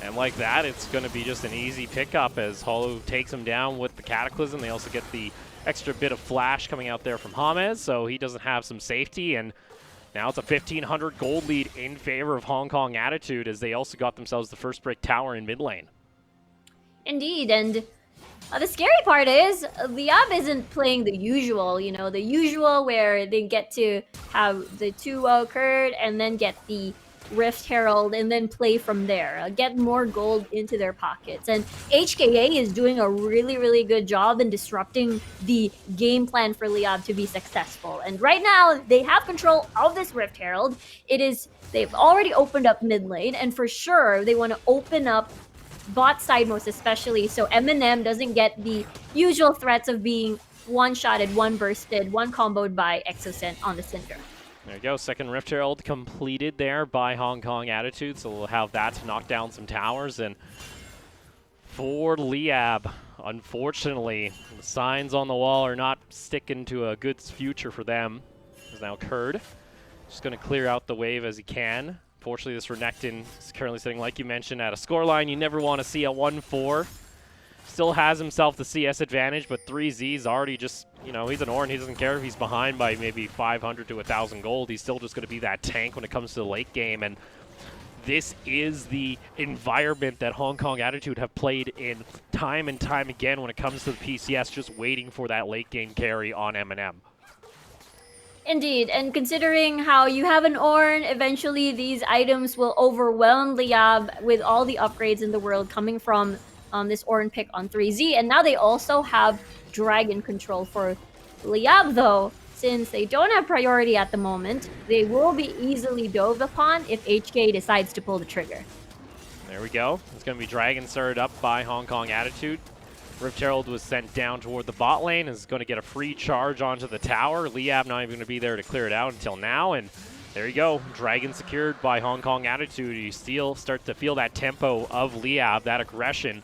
And like that, it's going to be just an easy pickup as Hollow takes him down with the Cataclysm. They also get the extra bit of flash coming out there from Hamed, so he doesn't have some safety. And now it's a 1,500 gold lead in favor of Hong Kong Attitude as they also got themselves the first brick tower in mid lane. Indeed, and the scary part is Liab isn't playing the usual, the usual where they get to have the 2-0 Kurd and then get the Rift Herald and then play from there, get more gold into their pockets. And HKA is doing a really, really good job in disrupting the game plan for Liab to be successful. And right now, they have control of this Rift Herald. They've already opened up mid lane, and for sure, they want to open up bot side most especially, so Eminem doesn't get the usual threats of being one-shotted, one-bursted, one-comboed by Exocen on the Syndra. There you go, second Rift Herald completed there by Hong Kong Attitude, so we'll have that to knock down some towers. And for Liab, unfortunately, the signs on the wall are not sticking to a good future for them. There's now Kurd, just going to clear out the wave as he can. Unfortunately, this Renekton is currently sitting, like you mentioned, at a scoreline you never want to see at 1-4. Still has himself the CS advantage, but 3Z's already just, he's an Orin. He doesn't care if he's behind by maybe 500 to 1,000 gold. He's still just going to be that tank when it comes to the late game. And this is the environment that Hong Kong Attitude have played in time and time again when it comes to the PCS, just waiting for that late game carry on Eminem. Indeed, and considering how you have an Ornn, eventually these items will overwhelm Liab with all the upgrades in the world coming from this Ornn pick on 3Z. And now they also have Dragon control for Liab, though. Since they don't have priority at the moment, they will be easily dove upon if HK decides to pull the trigger. There we go. It's going to be Dragon started up by Hong Kong Attitude. Rift Herald was sent down toward the bot lane, is going to get a free charge onto the tower. Liab not even going to be there to clear it out until now, and there you go. Dragon secured by Hong Kong Attitude. You still start to feel that tempo of Liab, that aggression,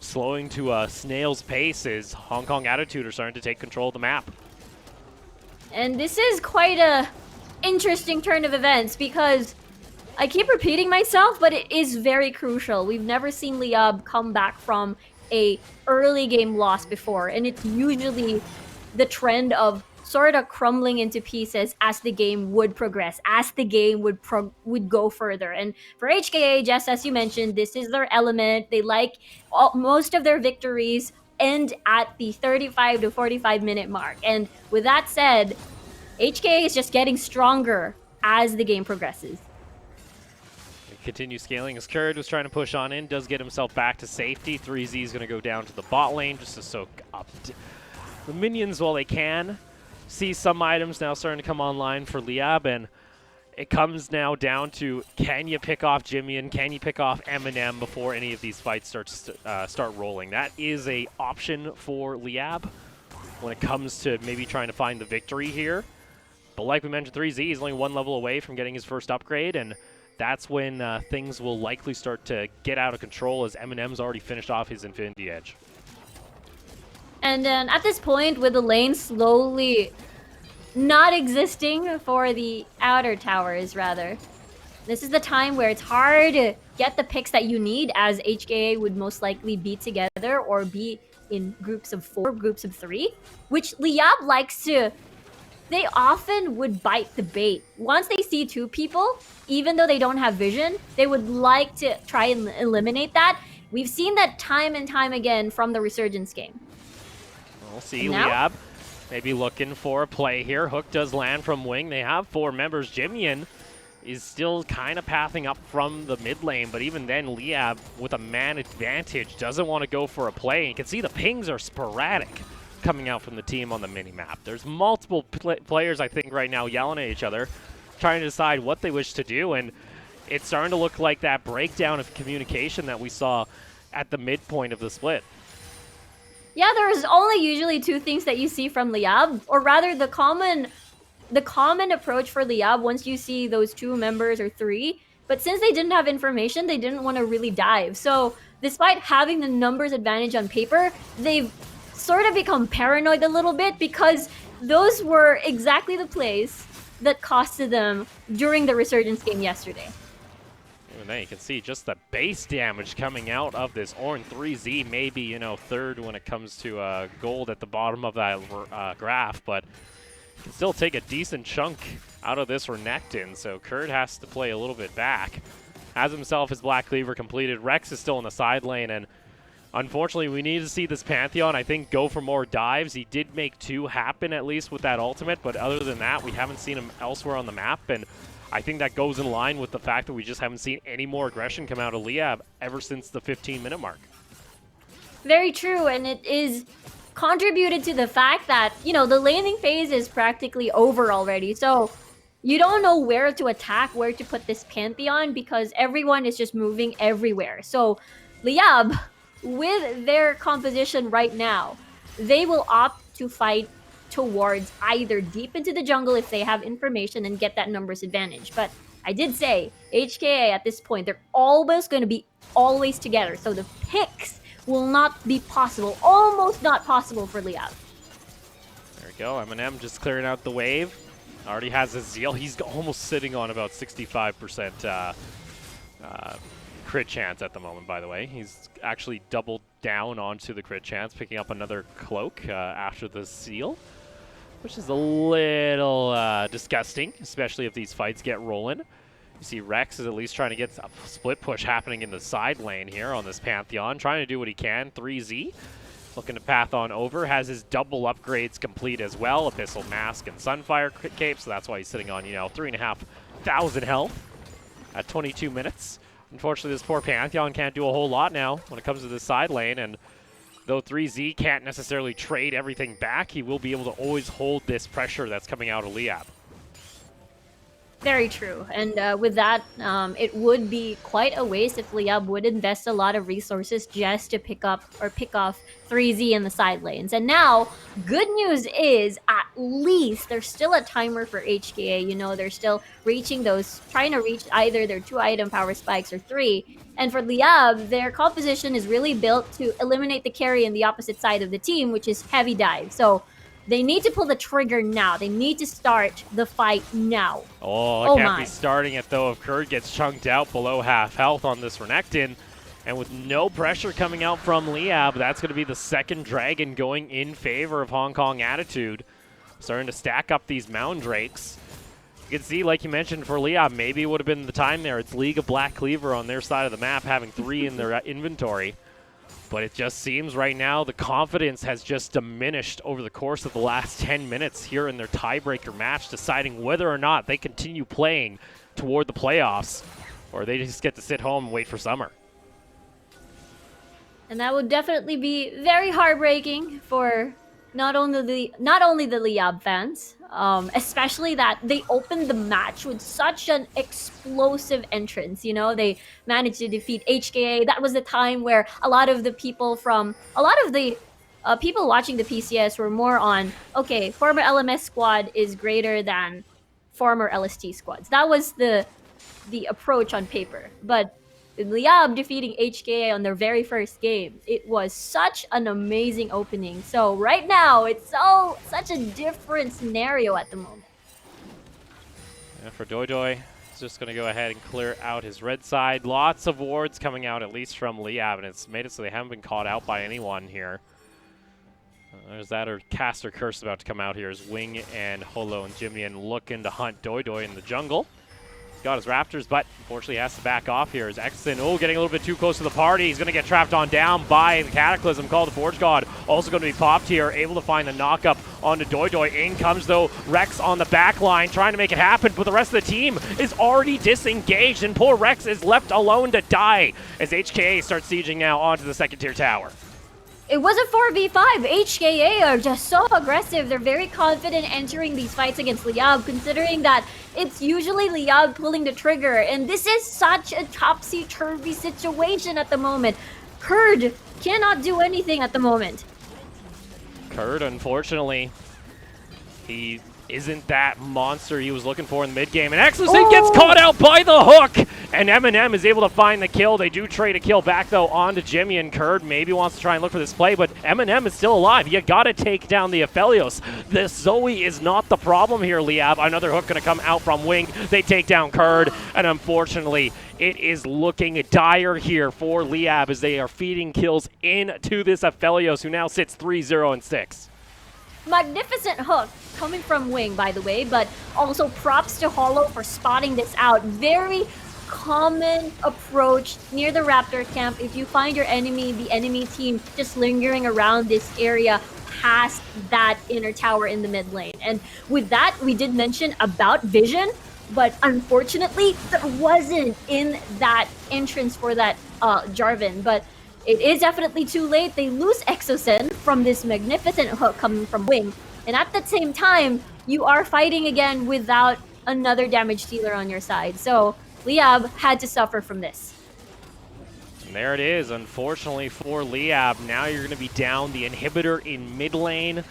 slowing to a snail's pace as Hong Kong Attitude are starting to take control of the map. And this is quite a interesting turn of events because I keep repeating myself, but it is very crucial. We've never seen Liab come back from a early game loss before, and it's usually the trend of sort of crumbling into pieces as the game would progress, as the game would go further. And for HKA, just as you mentioned, this is their element. They like most of their victories end at the 35 to 45 minute mark. And with that said, HKA is just getting stronger as the game progresses. Continue scaling as Kurd was trying to push on in, does get himself back to safety. 3Z is going to go down to the bot lane just to soak up the minions while they can. See some items now starting to come online for Liab, and it comes now down to, can you pick off Jimmy and can you pick off Eminem before any of these fights start rolling? That is a option for Liab when it comes to maybe trying to find the victory here. But like we mentioned, 3Z is only one level away from getting his first upgrade, and that's when things will likely start to get out of control, as Eminem's already finished off his Infinity Edge. And then at this point, with the lane slowly not existing for the outer towers, rather, this is the time where it's hard to get the picks that you need, as HKA would most likely be together or be in groups of 4, groups of 3, which Liab likes to. They often would bite the bait. Once they see 2 people, even though they don't have vision, they would like to try and eliminate that. We've seen that time and time again from the Resurgence game. We'll see. And now? Liab maybe looking for a play here. Hook does land from wing. They have 4 members. Jimian is still kind of pathing up from the mid lane, but even then, Liab, with a man advantage, doesn't want to go for a play. You can see the pings are sporadic coming out from the team on the mini-map. There's multiple players, I think, right now yelling at each other, trying to decide what they wish to do, and it's starting to look like that breakdown of communication that we saw at the midpoint of the split. Yeah, there's only usually 2 things that you see from Liab, or rather the common approach for Liab once you see those 2 members or 3. But since they didn't have information, they didn't want to really dive. So despite having the numbers advantage on paper, they've sort of become paranoid a little bit, because those were exactly the plays that costed them during the Resurgence game yesterday. And then you can see just the base damage coming out of this Ornn 3Z, maybe, you know, third when it comes to gold at the bottom of that graph, but can still take a decent chunk out of this Renekton, so Kurd has to play a little bit back. Has himself his Black Cleaver completed. Rex is still in the side lane, and unfortunately, we need to see this Pantheon, I think, go for more dives. He did make 2 happen, at least, with that ultimate, but other than that, we haven't seen him elsewhere on the map, and I think that goes in line with the fact that we just haven't seen any more aggression come out of Liab ever since the 15-minute mark. Very true, and it is contributed to the fact that, you know, the laning phase is practically over already, so you don't know where to attack, where to put this Pantheon, because everyone is just moving everywhere. So Liab, with their composition right now, they will opt to fight towards either deep into the jungle if they have information and get that numbers advantage. But I did say, HKA at this point, they're always going to be always together. So the picks will not be possible, almost not possible for Liab. There we go, Eminem just clearing out the wave. Already has his Zeal. He's almost sitting on about 65% crit chance at the moment, by the way. He's actually doubled down onto the crit chance, picking up another cloak after the seal, which is a little disgusting, especially if these fights get rolling. You see Rex is at least trying to get a split push happening in the side lane here on this Pantheon, trying to do what he can. 3Z looking to path on over, has his double upgrades complete as well, Abyssal Mask and Sunfire Cape, so that's why he's sitting on, you know, 3,500 health at 22 minutes. Unfortunately, this poor Pantheon can't do a whole lot now when it comes to this side lane, and though 3Z can't necessarily trade everything back, he will be able to always hold this pressure that's coming out of Liab. Very true. And with that, it would be quite a waste if Liab would invest a lot of resources just to pick off 3Z in the side lanes. And now, good news is, at least there's still a timer for HKA. You know, they're still trying to reach either their 2-item power spikes or 3. And for Liab, their composition is really built to eliminate the carry in the opposite side of the team, which is heavy dive. So they need to pull the trigger now. They need to start the fight now. Oh, can't be starting it, though, if Kurd gets chunked out below half health on this Renekton. And with no pressure coming out from Liab, that's going to be the second dragon going in favor of Hong Kong Attitude. Starting to stack up these Mountain Drakes. You can see, like you mentioned, for Liab, maybe it would have been the time there. It's League of Black Cleaver on their side of the map, having 3 in their inventory. But it just seems right now the confidence has just diminished over the course of the last 10 minutes here in their tiebreaker match, deciding whether or not they continue playing toward the playoffs, or they just get to sit home and wait for summer. And that would definitely be very heartbreaking for not only the Liab fans, especially that they opened the match with such an explosive entrance. You know, they managed to defeat HKA. That was the time where a lot of the people watching the PCS were more on, okay, former LMS squad is greater than former LST squads. That was the the approach on paper. But Liab defeating HKA on their very first game, it was such an amazing opening. So right now, it's such a different scenario at the moment. Yeah, for Doidoi, he's just going to go ahead and clear out his red side. Lots of wards coming out, at least from Liab, and it's made it so they haven't been caught out by anyone here. There's that or Cast or Curse about to come out here as Wing and Holo and Jimnian looking to hunt Doidoi in the jungle. He's got his Raptors, but unfortunately has to back off here as Exton, getting a little bit too close to the party. He's going to get trapped on down by the Cataclysm called the Forge God. Also going to be popped here, able to find the knock-up onto Doidoi. In comes, though, Rex on the back line, trying to make it happen, but the rest of the team is already disengaged, and poor Rex is left alone to die as HKA starts sieging now onto the second-tier tower. It was a 4v5. HKA are just so aggressive. They're very confident entering these fights against Liab, considering that it's usually Liab pulling the trigger. And this is such a topsy-turvy situation at the moment. Kurd cannot do anything at the moment. Kurd, unfortunately, he isn't that monster he was looking for in the mid-game. And Exocin gets caught out by the hook! And Eminem is able to find the kill. They do trade a kill back, though, onto Jimmy, and Kurd maybe wants to try and look for this play, but Eminem is still alive. You gotta take down the Aphelios. This Zoe is not the problem here, Liab. Another hook gonna come out from Wing. They take down Kurd, and unfortunately, it is looking dire here for Liab as they are feeding kills into this Aphelios, who now sits 3-0-6. Magnificent hook coming from Wing, by the way, but also props to Holo for spotting this out. Very common approach near the Raptor camp. If you find your enemy, the enemy team, just lingering around this area past that inner tower in the mid lane. And with that, we did mention about vision, but unfortunately, there wasn't in that entrance for that Jarvan. But it is definitely too late. They lose Exocin from this magnificent hook coming from Wing. And at the same time, you are fighting again without another damage dealer on your side. So Liab had to suffer from this. And there it is, unfortunately for Liab. Now you're going to be down the inhibitor in mid lane.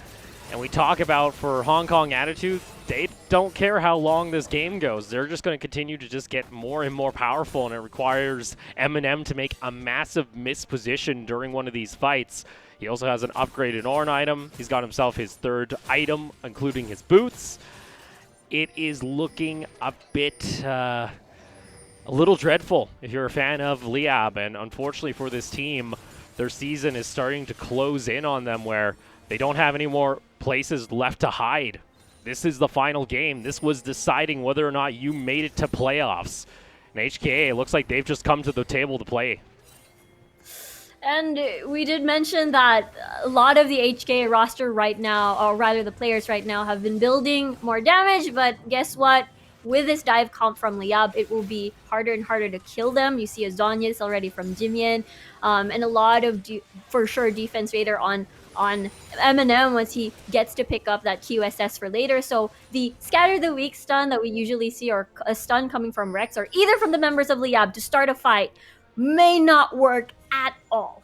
And we talk about for Hong Kong attitude, they don't care how long this game goes. They're just going to continue to just get more and more powerful, and it requires Eminem to make a massive misposition during one of these fights. He also has an upgraded Ornn item. He's got himself his third item, including his boots. It is looking a bit a little dreadful if you're a fan of Liab, and unfortunately for this team, their season is starting to close in on them where they don't have any more places left to hide. This is the final game. This was deciding whether or not you made it to playoffs. And HKA, it looks like they've just come to the table to play. And we did mention that a lot of the HKA roster right now, or rather the players right now, have been building more damage, but guess what? With this dive comp from Liab, it will be harder and harder to kill them. You see a Zhonya's already from Jimian, and a lot of, for sure, defense radar on Eminem once he gets to pick up that QSS for later. So the Scatter the Weak stun that we usually see, or a stun coming from Rex, or either from the members of Liab to start a fight, may not work at all.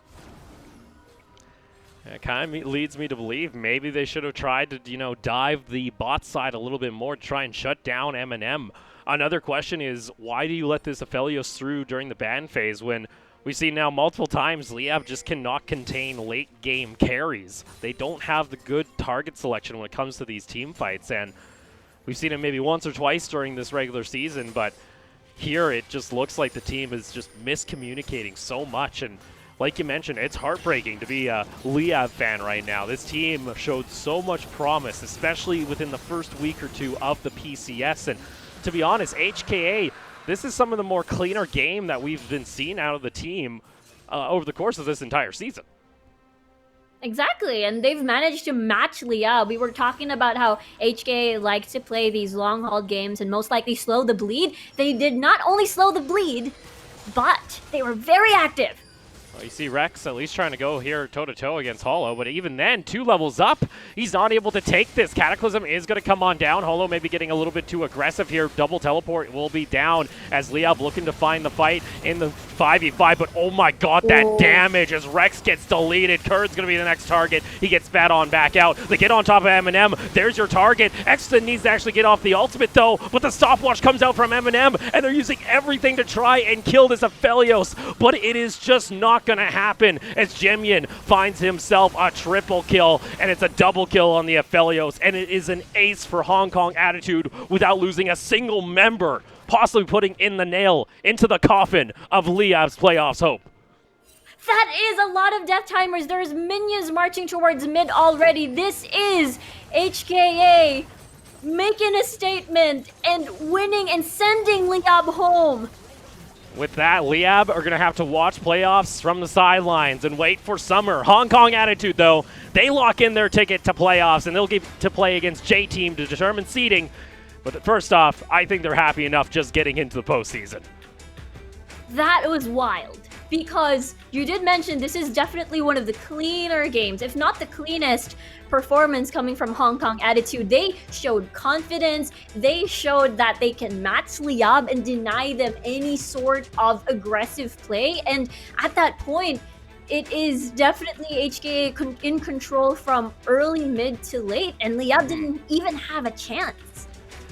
It kind of leads me to believe maybe they should have tried to, dive the bot side a little bit more to try and shut down Eminem. Another question is, why do you let this Aphelios through during the ban phase when we've seen now multiple times Liab just cannot contain late game carries? They don't have the good target selection when it comes to these team fights, and we've seen it maybe once or twice during this regular season, but here it just looks like the team is just miscommunicating so much. And like you mentioned, it's heartbreaking to be a Liab fan right now. This team showed so much promise, especially within the first week or two of the PCS. And to be honest, HKA, this is some of the more cleaner game that we've been seeing out of the team over the course of this entire season. Exactly, and they've managed to match Liab. We were talking about how HK likes to play these long-haul games and most likely slow the bleed. They did not only slow the bleed, but they were very active. Well, you see Rex at least trying to go here toe-to-toe against Hollow, but even then, 2 levels up, he's not able to take this. Cataclysm is going to come on down. Hollow maybe getting a little bit too aggressive here. Double teleport will be down as Liab looking to find the fight in the 5v5, but oh my god, that damage as Rex gets deleted. Kurd's going to be the next target. He gets spat on back out. They get on top of Eminem. There's your target. Exton needs to actually get off the ultimate though, but the stopwatch comes out from Eminem, and they're using everything to try and kill this Aphelios, but it is just not going to happen as Jemian finds himself a triple kill, and it's a double kill on the Aphelios, and it is an ace for Hong Kong Attitude without losing a single member, possibly putting in the nail into the coffin of Liab's playoffs hope. That is a lot of death timers. There's minions marching towards mid already. This is HKA making a statement and winning and sending Liab home. With that, Liab are going to have to watch playoffs from the sidelines and wait for summer. Hong Kong Attitude, though, they lock in their ticket to playoffs, and they'll get to play against J-Team to determine seeding. But first off, I think they're happy enough just getting into the postseason. That was wild, because you did mention this is definitely one of the cleaner games, if not the cleanest performance coming from Hong Kong Attitude. They showed confidence. They showed that they can match Liab and deny them any sort of aggressive play. And at that point, it is definitely HKA in control from early, mid to late, and Liab didn't even have a chance.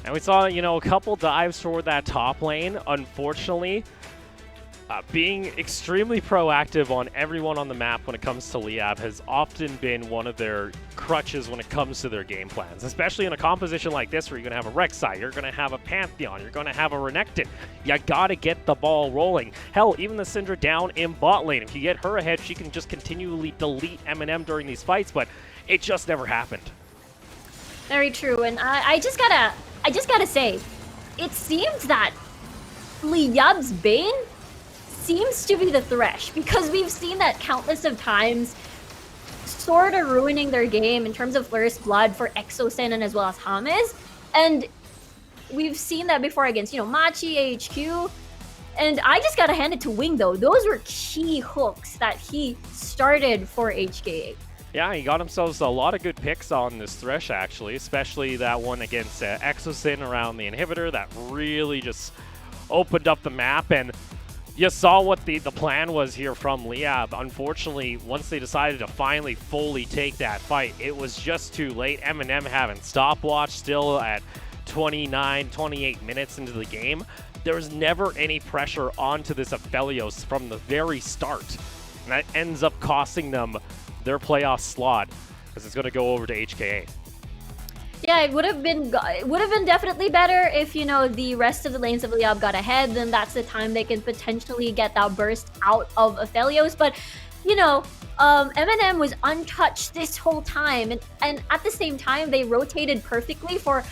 And we saw, a couple dives toward that top lane. Unfortunately, being extremely proactive on everyone on the map when it comes to Liab has often been one of their crutches when it comes to their game plans, especially in a composition like this where you're going to have a Rek'Sai, you're going to have a Pantheon, you're going to have a Renekton. You got to get the ball rolling. Hell, even the Syndra down in bot lane, if you get her ahead, she can just continually delete Eminem during these fights, but it just never happened. Very true, and I just gotta say, it seems that Liab's Bane seems to be the Thresh, because we've seen that countless of times, sort of ruining their game in terms of First Blood for Exosen and as well as James, and we've seen that before against, Machi, AHQ, and I just gotta hand it to Wing though. Those were key hooks that he started for HKA. Yeah, he got himself a lot of good picks on this Thresh, actually, especially that one against Exosin around the inhibitor that really just opened up the map, and you saw what the plan was here from Liab. Unfortunately, once they decided to finally fully take that fight, it was just too late. Eminem having stopwatch still at 29, 28 minutes into the game. There was never any pressure onto this Aphelios from the very start, and that ends up costing them their playoff slot, because it's going to go over to HKA. Yeah, it would have been definitely better if, the rest of the lanes of Liab got ahead. Then that's the time they can potentially get that burst out of Aphelios. But, Eminem was untouched this whole time. And at the same time, they rotated perfectly for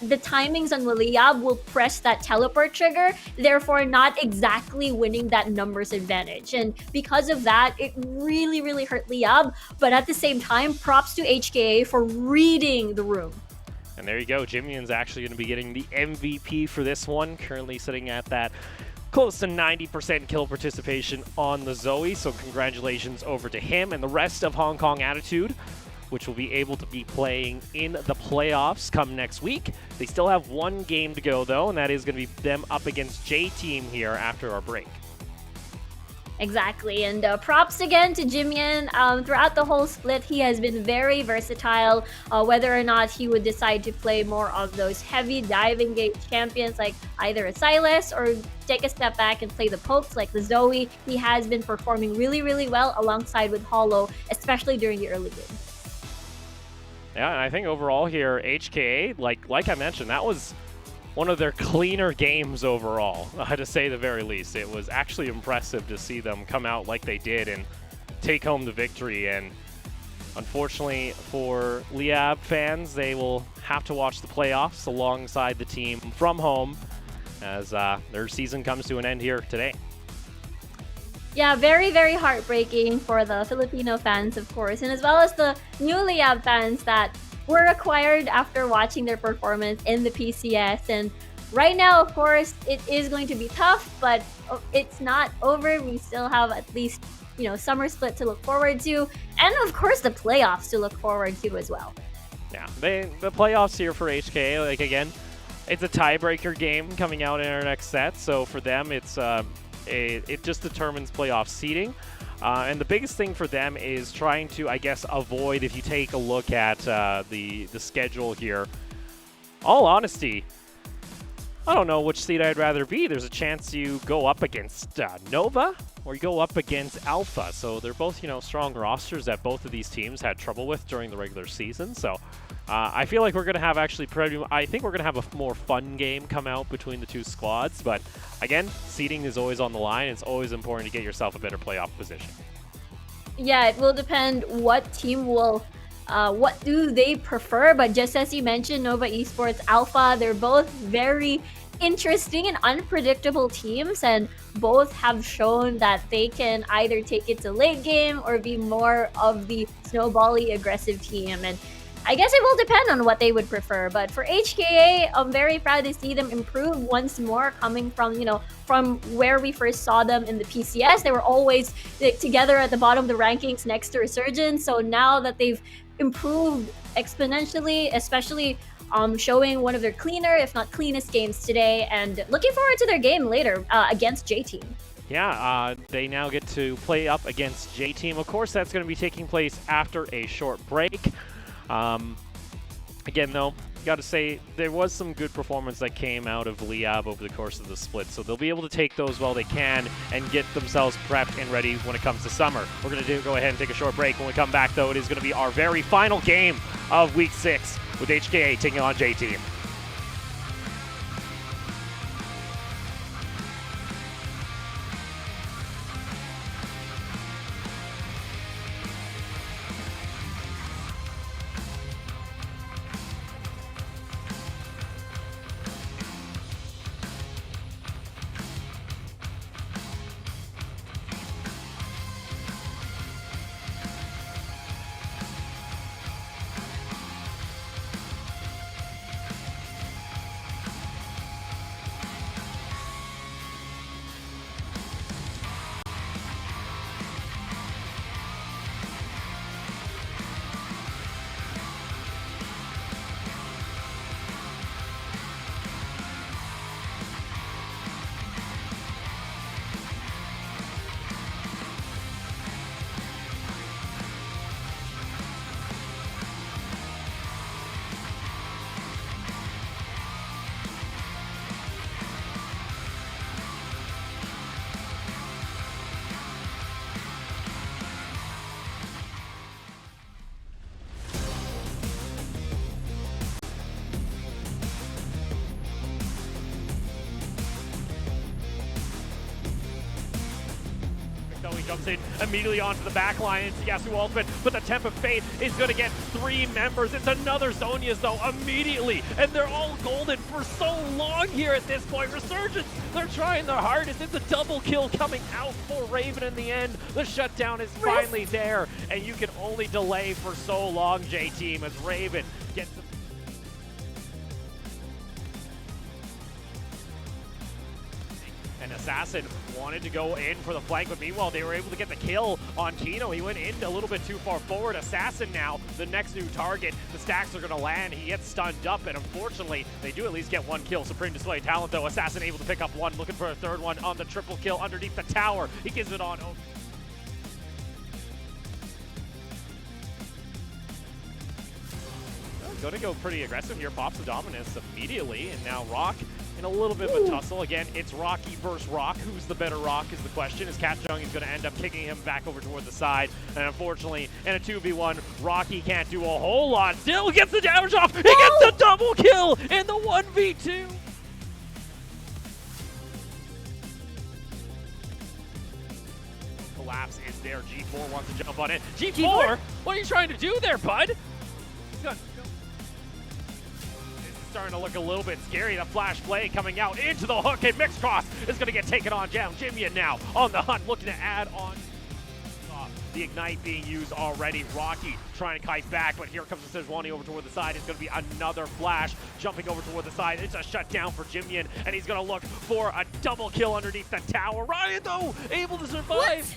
the timings on Liab will press that teleport trigger, therefore not exactly winning that numbers advantage. And because of that, it really, really hurt Liab. But at the same time, props to HKA for reading the room. And there you go. Jimian's actually going to be getting the MVP for this one, currently sitting at that close to 90% kill participation on the Zoe. So congratulations over to him and the rest of Hong Kong Attitude, which will be able to be playing in the playoffs come next week. They still have one game to go, though, and that is going to be them up against J-Team here after our break. Exactly, and props again to Jimian. Throughout the whole split, he has been very versatile, whether or not he would decide to play more of those heavy dive engage champions like either a Sylas or take a step back and play the pokes like the Zoe. He has been performing really, really well alongside with Hollow, especially during the early game. Yeah, and I think overall here, HKA, like I mentioned, that was one of their cleaner games overall, to say the very least. It was actually impressive to see them come out like they did and take home the victory. And unfortunately for Liab fans, they will have to watch the playoffs alongside the team from home as their season comes to an end here today. Yeah, very, very heartbreaking for the Filipino fans, of course, and as well as the new Liab fans that were acquired after watching their performance in the PCS. And right now, of course, it is going to be tough, but it's not over. We still have at least summer split to look forward to, and of course the playoffs to look forward to as well. Yeah, the playoffs here for HKA, like again, it's a tiebreaker game coming out in our next set. So for them, it just determines playoff seeding. And the biggest thing for them is trying to, I guess, avoid, if you take a look at the schedule here, all honesty, I don't know which seed I'd rather be. There's a chance you go up against Nova or you go up against Alpha. So they're both, strong rosters that both of these teams had trouble with during the regular season. So I feel like we're going to have I think we're going to have a more fun game come out between the two squads. But again, seeding is always on the line. It's always important to get yourself a better playoff position. Yeah, it will depend what team will what do they prefer, but just as you mentioned, Nova Esports, Alpha, they're both very interesting and unpredictable teams, and both have shown that they can either take it to late game or be more of the snowbally aggressive team. And I guess it will depend on what they would prefer. But for HKA, I'm very proud to see them improve once more, coming from, from where we first saw them in the PCS. They were always together at the bottom of the rankings next to Resurgence. So now that they've improved exponentially, especially showing one of their cleaner, if not cleanest games today, and looking forward to their game later against J-Team. Yeah, they now get to play up against J-Team. Of course, that's going to be taking place after a short break. Again, though, got to say, there was some good performance that came out of Liab over the course of the split, so they'll be able to take those while they can and get themselves prepped and ready when it comes to summer. We're going to go ahead and take a short break. When we come back, though, it is going to be our very final game of Week 6 with HKA taking on J-Team. He jumps in immediately onto the back line into Yasuo ultimate, but the Temp of Fate is going to get 3 members. It's another Zhonya's, though, immediately, and they're all golden for so long here at this point. Resurgence, they're trying their hardest. It's a double kill coming out for Raven in the end. The shutdown is finally there, and you can only delay for so long, J-Team, as Raven gets the... And Assassin wanted to go in for the flank, but meanwhile they were able to get the kill on Kino. He went in a little bit too far forward. Assassin now, the next new target. The stacks are going to land. He gets stunned up, and unfortunately, they do at least get 1 kill. Supreme Display Talent, though. Assassin able to pick up 1, looking for a 3rd one on the triple kill underneath the tower. He gives it on. Going to go pretty aggressive here. Pops the Dominus immediately, and now Rock in a little bit of a tussle. Again, it's Rocky versus Rock. Who's the better Rock is the question, as Cat Jung is going to end up kicking him back over toward the side. And unfortunately, in a 2v1, Rocky can't do a whole lot. Still gets the damage off. He gets the double kill in the 1v2. Collapse is there. G4 wants to jump on it. G4? What are you trying to do there, bud? Starting to look a little bit scary. The flash play coming out into the hook, and Mixcross is going to get taken on down. Jimian now on the hunt, looking to add on. The Ignite being used already. Rocky trying to kite back, but here comes the Sejuani over toward the side. It's going to be another flash jumping over toward the side. It's a shutdown for Jimian, and he's going to look for a double kill underneath the tower. Ryan, though, able to survive.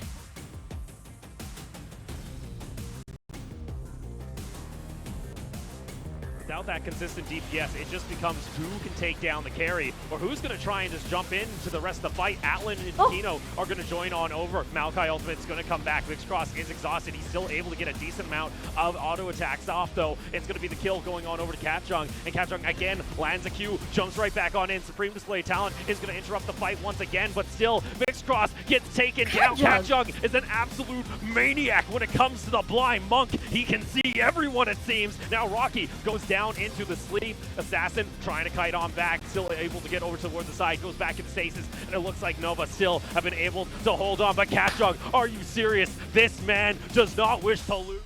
without that consistent DPS, it just becomes who can take down the carry or who's going to try and just jump into the rest of the fight. Atlan and Kino are going to join on over. Maokai Ultimate's going to come back. Vix Cross is exhausted. He's still able to get a decent amount of auto attacks off, though. It's going to be the kill going on over to Catjung, and Catjung again lands a Q, jumps right back on in. Supreme Display Talent is going to interrupt the fight once again, but still, Vix Cross gets taken down. Catjung is an absolute maniac when it comes to the blind monk. He can see everyone, it seems. Now Rocky goes down into the sleep. Assassin trying to kite on back, still able to get over towards the side, goes back in stasis, and it looks like Nova still have been able to hold on. But Catjung, are you serious? This man does not wish to lose.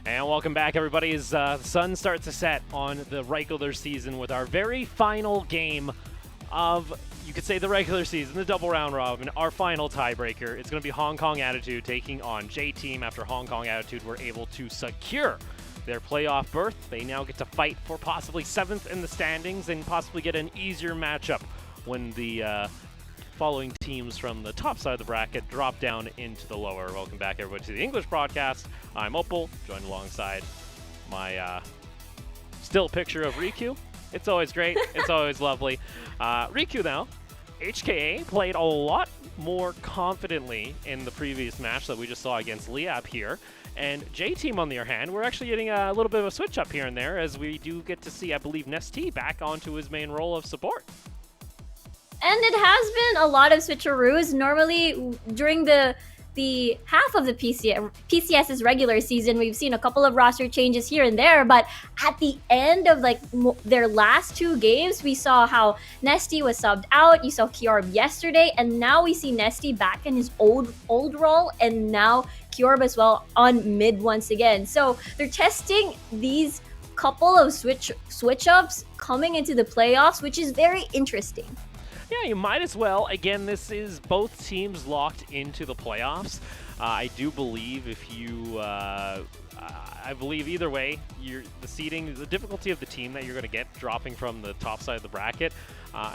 And welcome back, everybody, as the sun starts to set on the regular season with our very final game of, you could say, the regular season, the double round robin, our final tiebreaker. It's going to be Hong Kong Attitude taking on J-Team after Hong Kong Attitude were able to secure their playoff berth. They now get to fight for possibly 7th in the standings and possibly get an easier matchup when the following teams from the top side of the bracket drop down into the lower. Welcome back, everybody, to the English broadcast. I'm Opal, joined alongside my still picture of Riku. It's always great. It's always lovely. Riku, now, HKA played a lot more confidently in the previous match that we just saw against Liab here. And J-Team, on the other hand, we're actually getting a little bit of a switch up here and there as we do get to see, I believe, Nesty back onto his main role of support. And it has been a lot of switcheroos. Normally, during the half of the PCS's regular season, we've seen a couple of roster changes here and there, but at the end of their last 2 games, we saw how Nesty was subbed out. You saw Kiorb yesterday, and now we see Nesty back in his old role, and now Kiorb as well on mid once again. So they're testing these couple of switch ups coming into the playoffs, which is very interesting. Yeah, you might as well. Again, this is both teams locked into the playoffs. I do believe if you, I believe either way, the seeding, the difficulty of the team that you're going to get dropping from the top side of the bracket,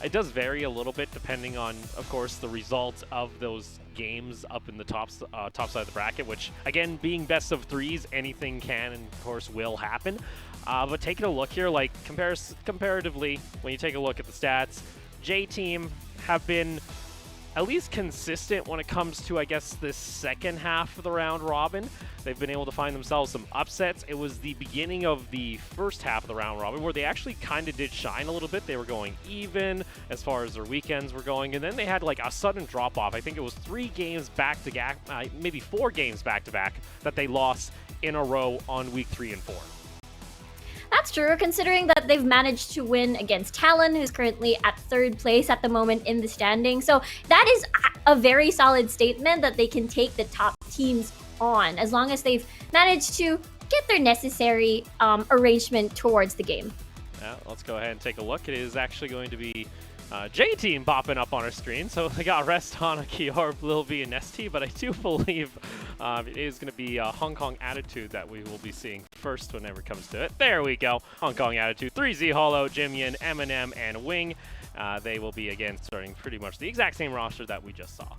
it does vary a little bit depending on, of course, the results of those games up in the top side of the bracket, which, again, being best of 3s, anything can and, of course, will happen. But taking a look here, like, comparatively, when you take a look at the stats, J-Team have been at least consistent when it comes to, I guess, this second half of the round robin. They've been able to find themselves some upsets. It was the beginning of the first half of the round robin where they actually kind of did shine a little bit. They were going even as far as their weekends were going, and then they had like a sudden drop off. I think it was 3 games back to back, maybe 4 games back to back that they lost in a row on week 3 and 4. That's true, considering that they've managed to win against Talon, who's currently at 3rd place at the moment in the standing. So that is a very solid statement that they can take the top teams on, as long as they've managed to get their necessary arrangement towards the game. Yeah, let's go ahead and take a look. It is actually going to be J-Team popping up on our screen. So they got Restana, Kiorb, Lil V, and Nesty, but I do believe it is going to be Hong Kong Attitude that we will be seeing first whenever it comes to it. There we go. Hong Kong Attitude, 3Z Hollow, Jimyan, Eminem, and Wing. They will be, again, starting pretty much the exact same roster that we just saw.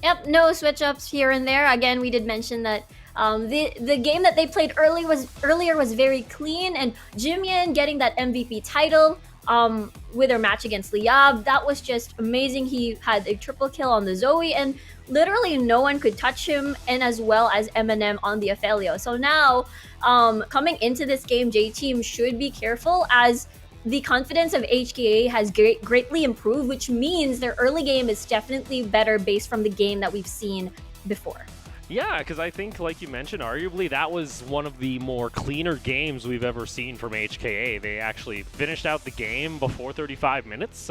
Yep, no switch-ups here and there. Again, we did mention that the game that they played earlier was very clean, and Jimyan getting that MVP title with their match against Liab, that was just amazing. He had a triple kill on the Zoe, and literally no one could touch him, and as well as Eminem on the Ophelio. So now, coming into this game, J-Team should be careful, as the confidence of HKA has greatly improved, which means their early game is definitely better based from the game that we've seen before. Yeah, because I think, like you mentioned, arguably that was one of the more cleaner games we've ever seen from HKA. They actually finished out the game before 35 minutes,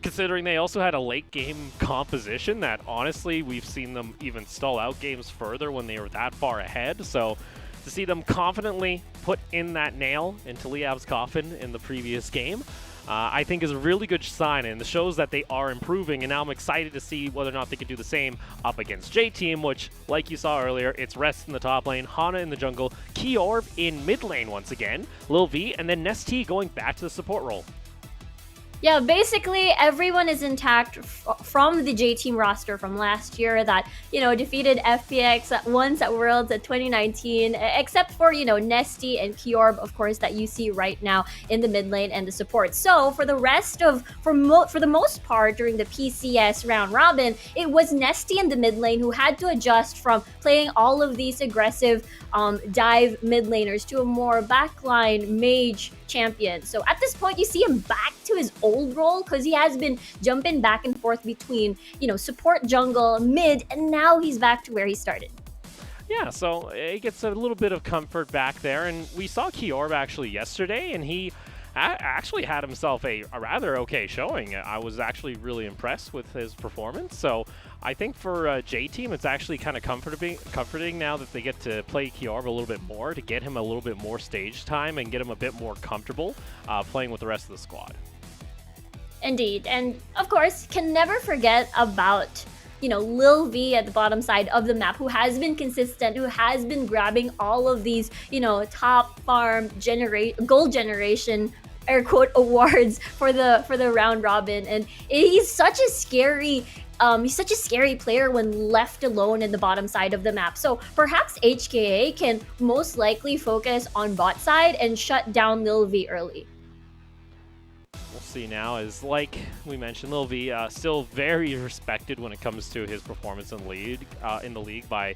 considering they also had a late game composition that, honestly, we've seen them even stall out games further when they were that far ahead. So to see them confidently put in that nail into Liab's coffin in the previous game, I think is a really good sign, and it shows that they are improving, and now I'm excited to see whether or not they can do the same up against J-Team, which, like you saw earlier, it's Rest in the top lane, Hana in the jungle, Kiorb in mid lane once again, Lil V, and then Nesty going back to the support role. Yeah, basically everyone is intact from the J-Team roster from last year that, defeated FPX once at Worlds at 2019, except for, Nesty and Kiorb, of course, that you see right now in the mid lane and the support. So for the rest of, for the most part during the PCS round robin, it was Nesty in the mid lane who had to adjust from playing all of these aggressive dive mid laners to a more backline mage champion. So at this point, you see him back to his old role, because he has been jumping back and forth between, support jungle, mid, and now he's back to where he started. Yeah, so it gets a little bit of comfort back there, and we saw Kiorb actually yesterday, and he actually had himself a rather okay showing. I was actually really impressed with his performance, so I think for J-Team, it's actually kind of comforting now that they get to play Kiorb a little bit more, to get him a little bit more stage time and get him a bit more comfortable playing with the rest of the squad. Indeed, and of course, can never forget about Lil V at the bottom side of the map, who has been consistent, who has been grabbing all of these, top farm gold generation air quote awards for the round robin, and he's such a scary player when left alone in the bottom side of the map. So perhaps HKA can most likely focus on bot side and shut down Lil V early. We'll see now, as like we mentioned, Lil V still very respected when it comes to his performance in the league by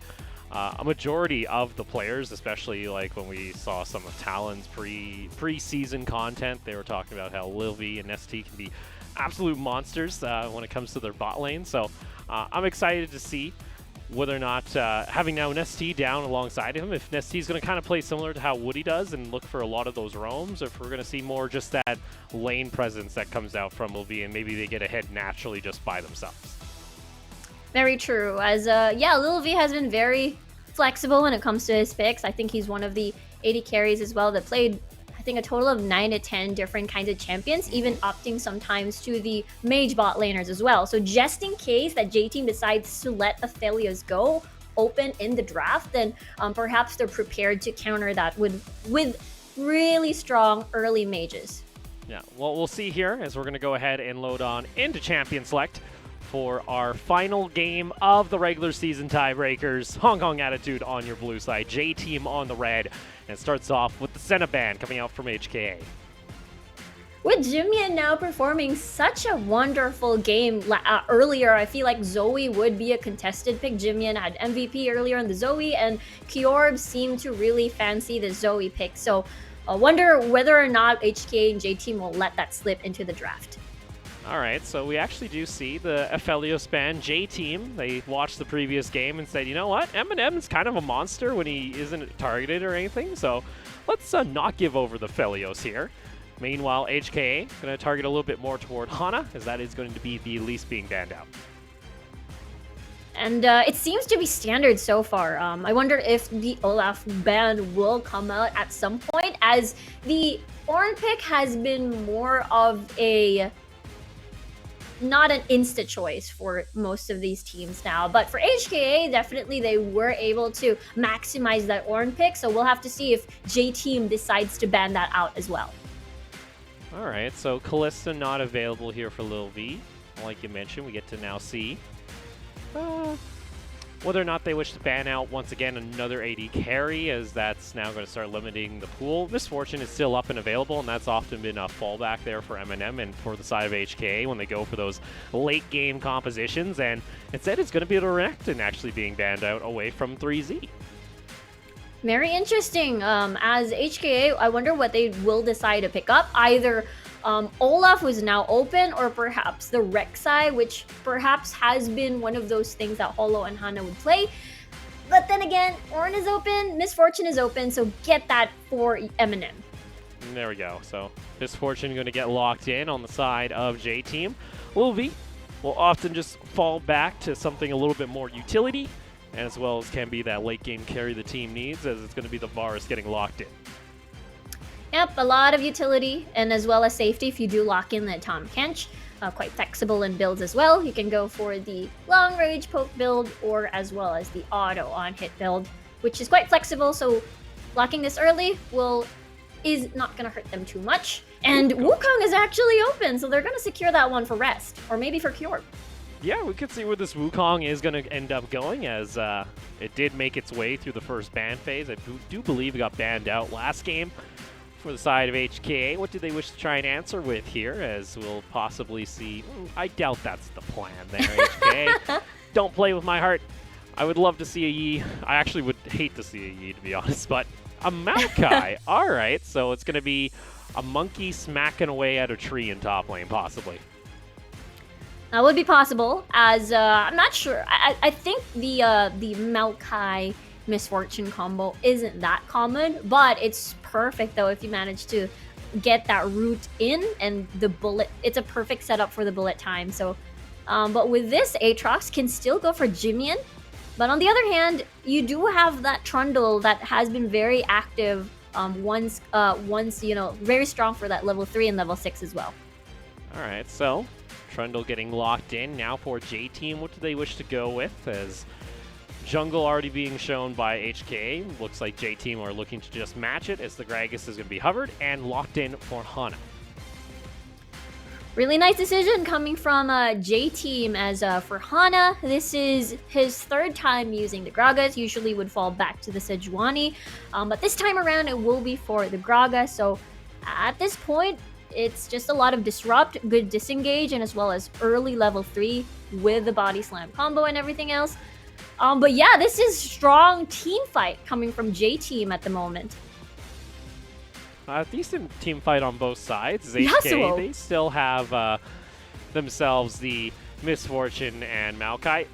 a majority of the players, especially like when we saw some of Talon's pre-season content. They were talking about how Lil V and ST can be absolute monsters when it comes to their bot lane. So I'm excited to see whether or not having now Nesty down alongside him, if Nesty's going to kind of play similar to how Woody does and look for a lot of those roams, or if we're going to see more just that lane presence that comes out from Lil V, and maybe they get ahead naturally just by themselves. Very true. As Lil V has been very flexible when it comes to his picks. I think he's one of the 80 carries as well that played, I think, a total of 9 to 10 different kinds of champions, even opting sometimes to the mage bot laners as well. So just in case that J-Team decides to let Aphelios go open in the draft, then perhaps they're prepared to counter that with really strong early mages. Yeah, well, we'll see here as we're going to go ahead and load on into Champion Select for our final game of the regular season tiebreakers. Hong Kong Attitude on your blue side, J-Team on the red, and it starts off with the Senna Band coming out from HKA. With Jimian now performing such a wonderful game earlier, I feel like Zoe would be a contested pick. Jimian had MVP earlier on the Zoe, and Kiorb seemed to really fancy the Zoe pick. So I wonder whether or not HKA and J-Team will let that slip into the draft. All right, so we actually do see the Aphelios ban J-Team. They watched the previous game and said, you know what, Eminem's kind of a monster when he isn't targeted or anything, so let's not give over the Aphelios here. Meanwhile, HKA going to target a little bit more toward Hana, as that is going to be the least being banned out. And it seems to be standard so far. I wonder if the Olaf ban will come out at some point, as the Ornn pick has been more of a not an insta choice for most of these teams now, but for HKA, definitely they were able to maximize that Ornn pick, so we'll have to see if J-Team decides to ban that out as well. All right, so Kalista not available here for Lil V. Like you mentioned, we get to now see whether or not they wish to ban out, once again, another AD carry, as that's now going to start limiting the pool. Misfortune is still up and available, and that's often been a fallback there for Eminem and for the side of HKA when they go for those late-game compositions, and instead it's going to be the Renekton actually being banned out away from 3Z. Very interesting. As HKA, I wonder what they will decide to pick up. Either Olaf, who is now open, or perhaps the Rek'Sai, which perhaps has been one of those things that Holo and Hana would play. But then again, Ornn is open, Misfortune is open, so get that for Eminem. There we go. So Misfortune going to get locked in on the side of J-Team. Lil V will often just fall back to something a little bit more utility, as well as can be that late game carry the team needs, as it's going to be the Varus getting locked in. Yep, a lot of utility and as well as safety if you do lock in the Tahm Kench. Quite flexible in builds as well. You can go for the long range poke build or as well as the auto on hit build, which is quite flexible, so locking this early is not going to hurt them too much. And Wukong is actually open, so they're going to secure that one for rest, or maybe for Cure. Yeah, we could see where this Wukong is going to end up going, as it did make its way through the first ban phase. I do believe it got banned out last game. For the side of HKA, what do they wish to try and answer with here, as we'll possibly see? I doubt that's the plan there, HKA. Don't play with my heart. I would love to see a Yi. I actually would hate to see a Yi, to be honest, but a Maokai. All right, so it's going to be a monkey smacking away at a tree in top lane, possibly. That would be possible, as I'm not sure. I think the Maokai Misfortune combo isn't that common, but it's perfect though if you manage to get that root in and the bullet. It's a perfect setup for the bullet time. So, but with this, Aatrox can still go for Jimian. But on the other hand, you do have that Trundle that has been very active. Once very strong for that level 3 and level 6 as well. All right, so Trundle getting locked in now for J Team. What do they wish to go with? As jungle already being shown by HK. Looks like J Team are looking to just match it as the Gragas is going to be hovered and locked in for Hana. Really nice decision coming from J Team as for Hana. This is his third time using the Gragas. Usually would fall back to the Sejuani. But this time around it will be for the Gragas. So at this point, it's just a lot of disrupt, good disengage, and as well as early level 3 with the body slam combo and everything else. But yeah, this is strong team fight coming from J Team at the moment. Decent team fight on both sides. HK, Yasuo. they still have themselves the Misfortune and Maokai.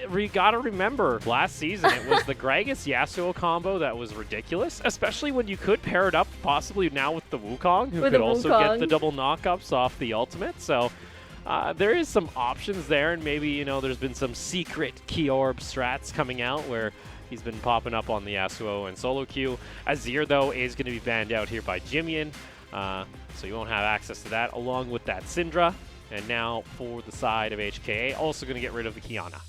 We gotta remember, last season it was the Gragas Yasuo combo that was ridiculous, especially when you could pair it up possibly now with the Wukong, who With could the also Wukong. get the double knockups off the ultimate. So there is some options there, and maybe, you know, there's been some secret key orb strats coming out where he's been popping up on the Yasuo and solo queue. Azir, though, is going to be banned out here by Jimian, so you won't have access to that, along with that Syndra. And now for the side of HKA, also going to get rid of the Kiana.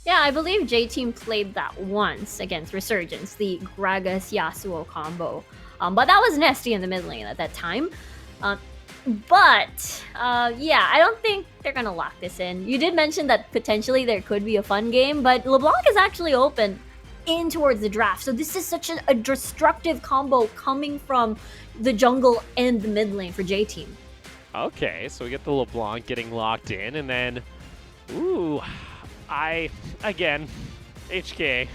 Yeah, I believe J Team played that once against Resurgence, the Gragas Yasuo combo. But that was nasty in the mid lane at that time. Yeah, I don't think they're gonna lock this in. You did mention that potentially there could be a fun game, but LeBlanc is actually open in towards the draft. So this is such a destructive combo coming from the jungle and the mid lane for J Team. Okay, so we get the LeBlanc getting locked in, and then, ooh, again, HK,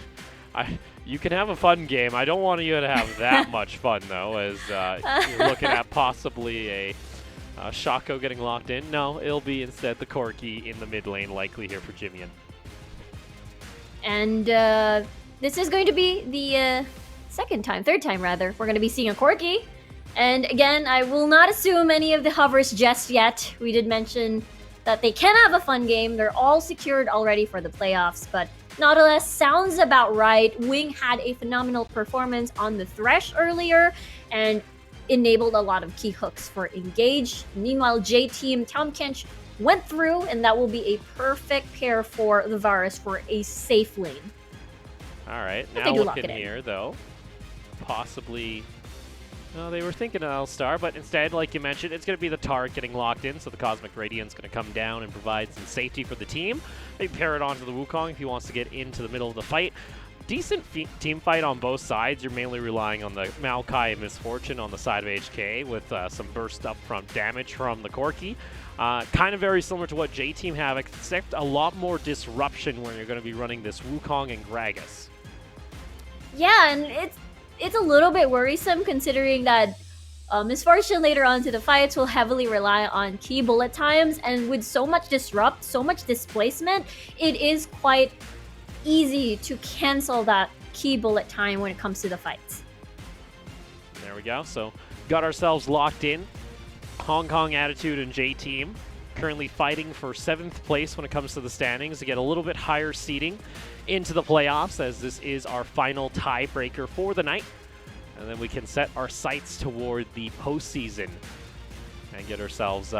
you can have a fun game. I don't want you to have that much fun, though, as you're looking at possibly a Shaco getting locked in. No, it'll be instead the Corki in the mid lane, likely here for Jimian. And this is going to be the third time rather, we're going to be seeing a Corki. And again, I will not assume any of the hovers just yet. We did mention that they can have a fun game. They're all secured already for the playoffs, but Nautilus sounds about right. Wing had a phenomenal performance on the Thresh earlier and enabled a lot of key hooks for Engage. Meanwhile, J Team, Tom Kench went through, and that will be a perfect pair for the Varus for a safe lane. All right, But now they do lock looking it in. here, though, possibly... No, they were thinking an L-Star, but instead, like you mentioned, it's going to be the Taric getting locked in, so the Cosmic Radiant's going to come down and provide some safety for the team. They pair it onto the Wukong if he wants to get into the middle of the fight. Decent team fight on both sides. You're mainly relying on the Maokai and Misfortune on the side of HK with some burst up front damage from the Corki. Kind of very similar to what J Team have, except a lot more disruption when you're going to be running this Wukong and Gragas. Yeah, and it's a little bit worrisome considering that Misfortune later on to the fights will heavily rely on key bullet times, and with so much disrupt, so much displacement, it is quite easy to cancel that key bullet time when it comes to the fights. There we go. So got ourselves locked in. Hong Kong Attitude and J Team currently fighting for 7th place when it comes to the standings to get a little bit higher seeding into the playoffs, as this is our final tiebreaker for the night. And then we can set our sights toward the postseason and get ourselves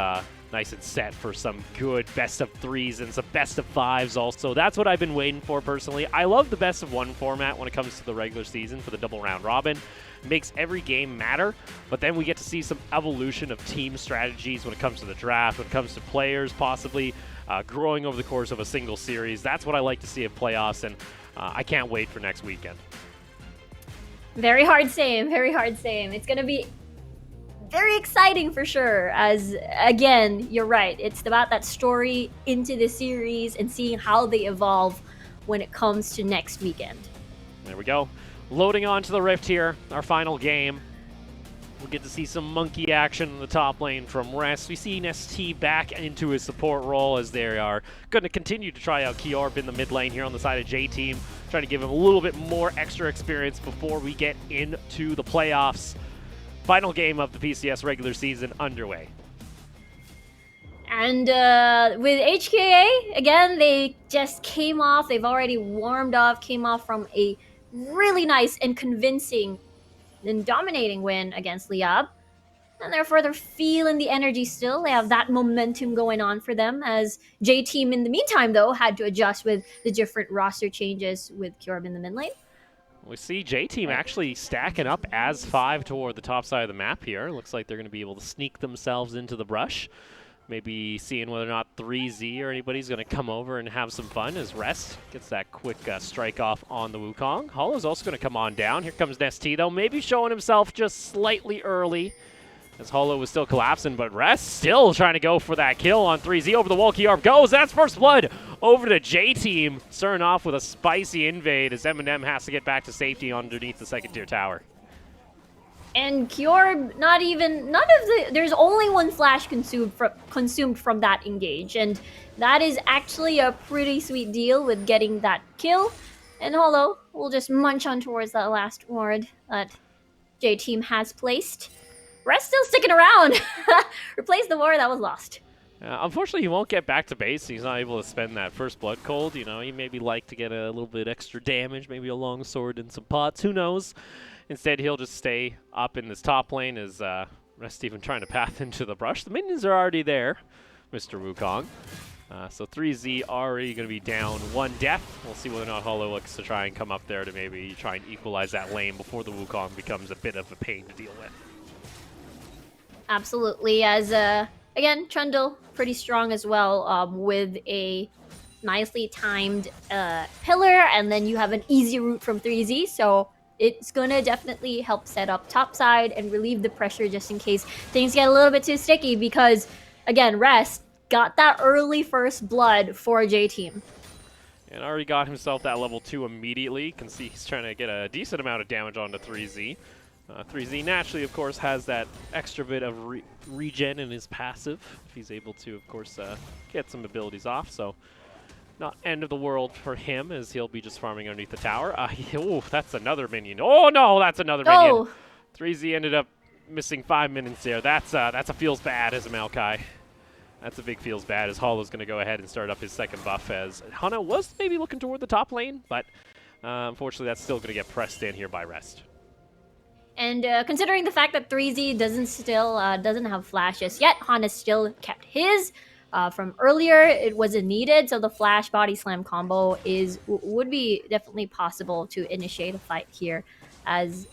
nice and set for some good best of 3s and some best of 5s also. That's what I've been waiting for personally. I love the best of 1 format when it comes to the regular season for the double round robin. Makes every game matter, but then we get to see some evolution of team strategies when it comes to the draft, when it comes to players possibly growing over the course of a single series. That's what I like to see in playoffs, and I can't wait for next weekend. Very hard same, very hard same. It's going to be very exciting for sure, as again, you're right. It's about that story into the series and seeing how they evolve when it comes to next weekend. There we go. Loading onto the Rift here, our final game. We'll get to see some monkey action in the top lane from Rest. We see ST back into his support role as they are going to continue to try out Kiorb in the mid lane here on the side of J Team. trying to give him a little bit more extra experience before we get into the playoffs. Final game of the PCS regular season underway. And with HKA, again, they just came off. They've already warmed up, came off from a really nice and convincing and dominating win against Liab. And therefore, they're feeling the energy still. They have that momentum going on for them. As J-Team, in the meantime, though, had to adjust with the different roster changes with Kyorb in the mid lane. We see J-Team actually stacking up as 5 toward the top side of the map here. Looks like they're going to be able to sneak themselves into the brush. Maybe seeing whether or not 3Z or anybody's going to come over and have some fun as Rest gets that quick strike off on the Wukong. Hollow's also going to come on down. Here comes Nesty, though, maybe showing himself just slightly early as Hollow was still collapsing, but Rest still trying to go for that kill on 3Z. Over the wall, Kyorb goes. That's first blood over to J-Team. Starting off with a spicy invade as Eminem has to get back to safety underneath the second tier tower. And Kyorb, there's only one flash consumed from that engage, and that is actually a pretty sweet deal with getting that kill. And Hollow will just munch on towards that last ward that J-Team has placed. Rest still sticking around. Replace the ward that was lost. Unfortunately, he won't get back to base. He's not able to spend that first blood cold. You know, he maybe like to get a little bit extra damage, maybe a long sword and some pots. Who knows? Instead, he'll just stay up in this top lane as Rest even trying to path into the brush. The minions are already there, Mr. Wukong. So 3Z already going to be down 1 death. We'll see whether or not Hollow looks to try and come up there to maybe try and equalize that lane before the Wukong becomes a bit of a pain to deal with. Absolutely, as again, Trundle pretty strong as well, with a nicely timed pillar, and then you have an easy route from 3Z, so it's gonna definitely help set up top side and relieve the pressure just in case things get a little bit too sticky, because again, Rest got that early first blood for J-Team. And already got himself that level 2 immediately. You can see he's trying to get a decent amount of damage onto 3Z. 3Z naturally, of course, has that extra bit of regen in his passive. If he's able to, of course, get some abilities off. So not end of the world for him, as he'll be just farming underneath the tower. Oh, that's another minion. Oh, no, that's another minion. 3Z ended up missing 5 minutes there. That's a feels bad as a Maokai. That's a big feels bad as Hollow's going to go ahead and start up his second buff, as Hana was maybe looking toward the top lane, but unfortunately that's still going to get pressed in here by Rest. And considering the fact that 3Z doesn't have flashes yet, Hana still kept his from earlier. It wasn't needed, so the flash body slam combo would be definitely possible to initiate a fight here. As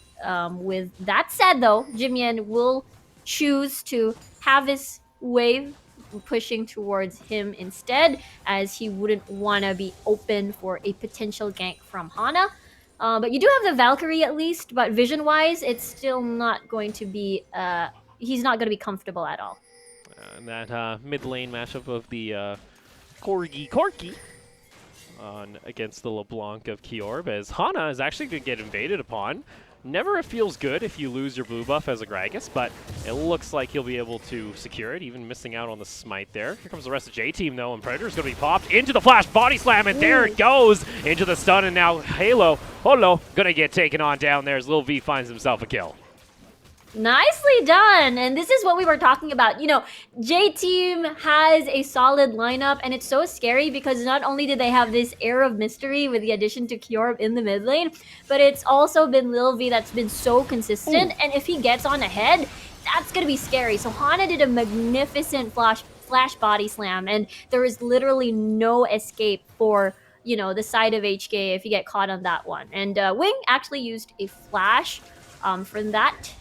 with that said, though, Jimien will choose to have his wave pushing towards him instead, as he wouldn't want to be open for a potential gank from Hana. But you do have the Valkyrie at least, but vision-wise, it's still not going to be, he's not going to be comfortable at all. And that mid lane matchup of the Corgi against the LeBlanc of Kyorb, as Hana is actually going to get invaded upon. Never feels good if you lose your blue buff as a Gragas, but it looks like he'll be able to secure it, even missing out on the smite there. Here comes the rest of J-Team, though, and Predator's going to be popped into the flash body slam, and there it goes into the stun, and now Holo going to get taken on down there as Lil V finds himself a kill. Nicely done, and this is what we were talking about. You know, J-Team has a solid lineup, and it's so scary because not only do they have this air of mystery with the addition to Kyorb in the mid lane, but it's also been Lil V that's been so consistent, and if he gets on ahead, that's going to be scary. So Hana did a magnificent flash body slam, and there is literally no escape for, you know, the side of HK if you get caught on that one. And Wing actually used a flash for that.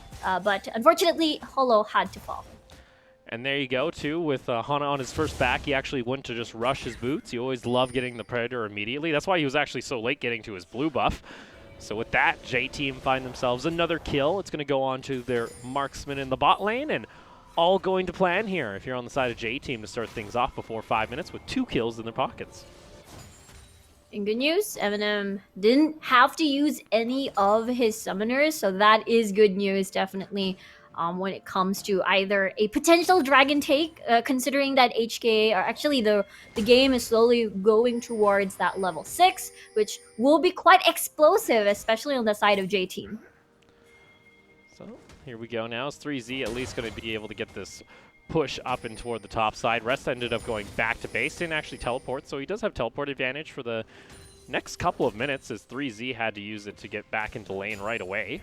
But unfortunately, Holo had to fall. And there you go, too, with Hana on his first back. He actually went to just rush his boots. You always love getting the Predator immediately. That's why he was actually so late getting to his blue buff. So with that, J-Team find themselves another kill. It's going to go on to their marksman in the bot lane, and all going to plan here if you're on the side of J-Team to start things off before 5 minutes with 2 kills in their pockets. In good news, Eminem didn't have to use any of his summoners, so that is good news, definitely. when it comes to either a potential dragon take, considering that HKA are actually the game is slowly going towards that level 6, which will be quite explosive, especially on the side of J Team. So here we go now. Is 3Z at least going to be able to get this push up and toward the top side? Rest ended up going back to base. Didn't actually teleport, so he does have teleport advantage for the next couple of minutes, as 3Z had to use it to get back into lane right away.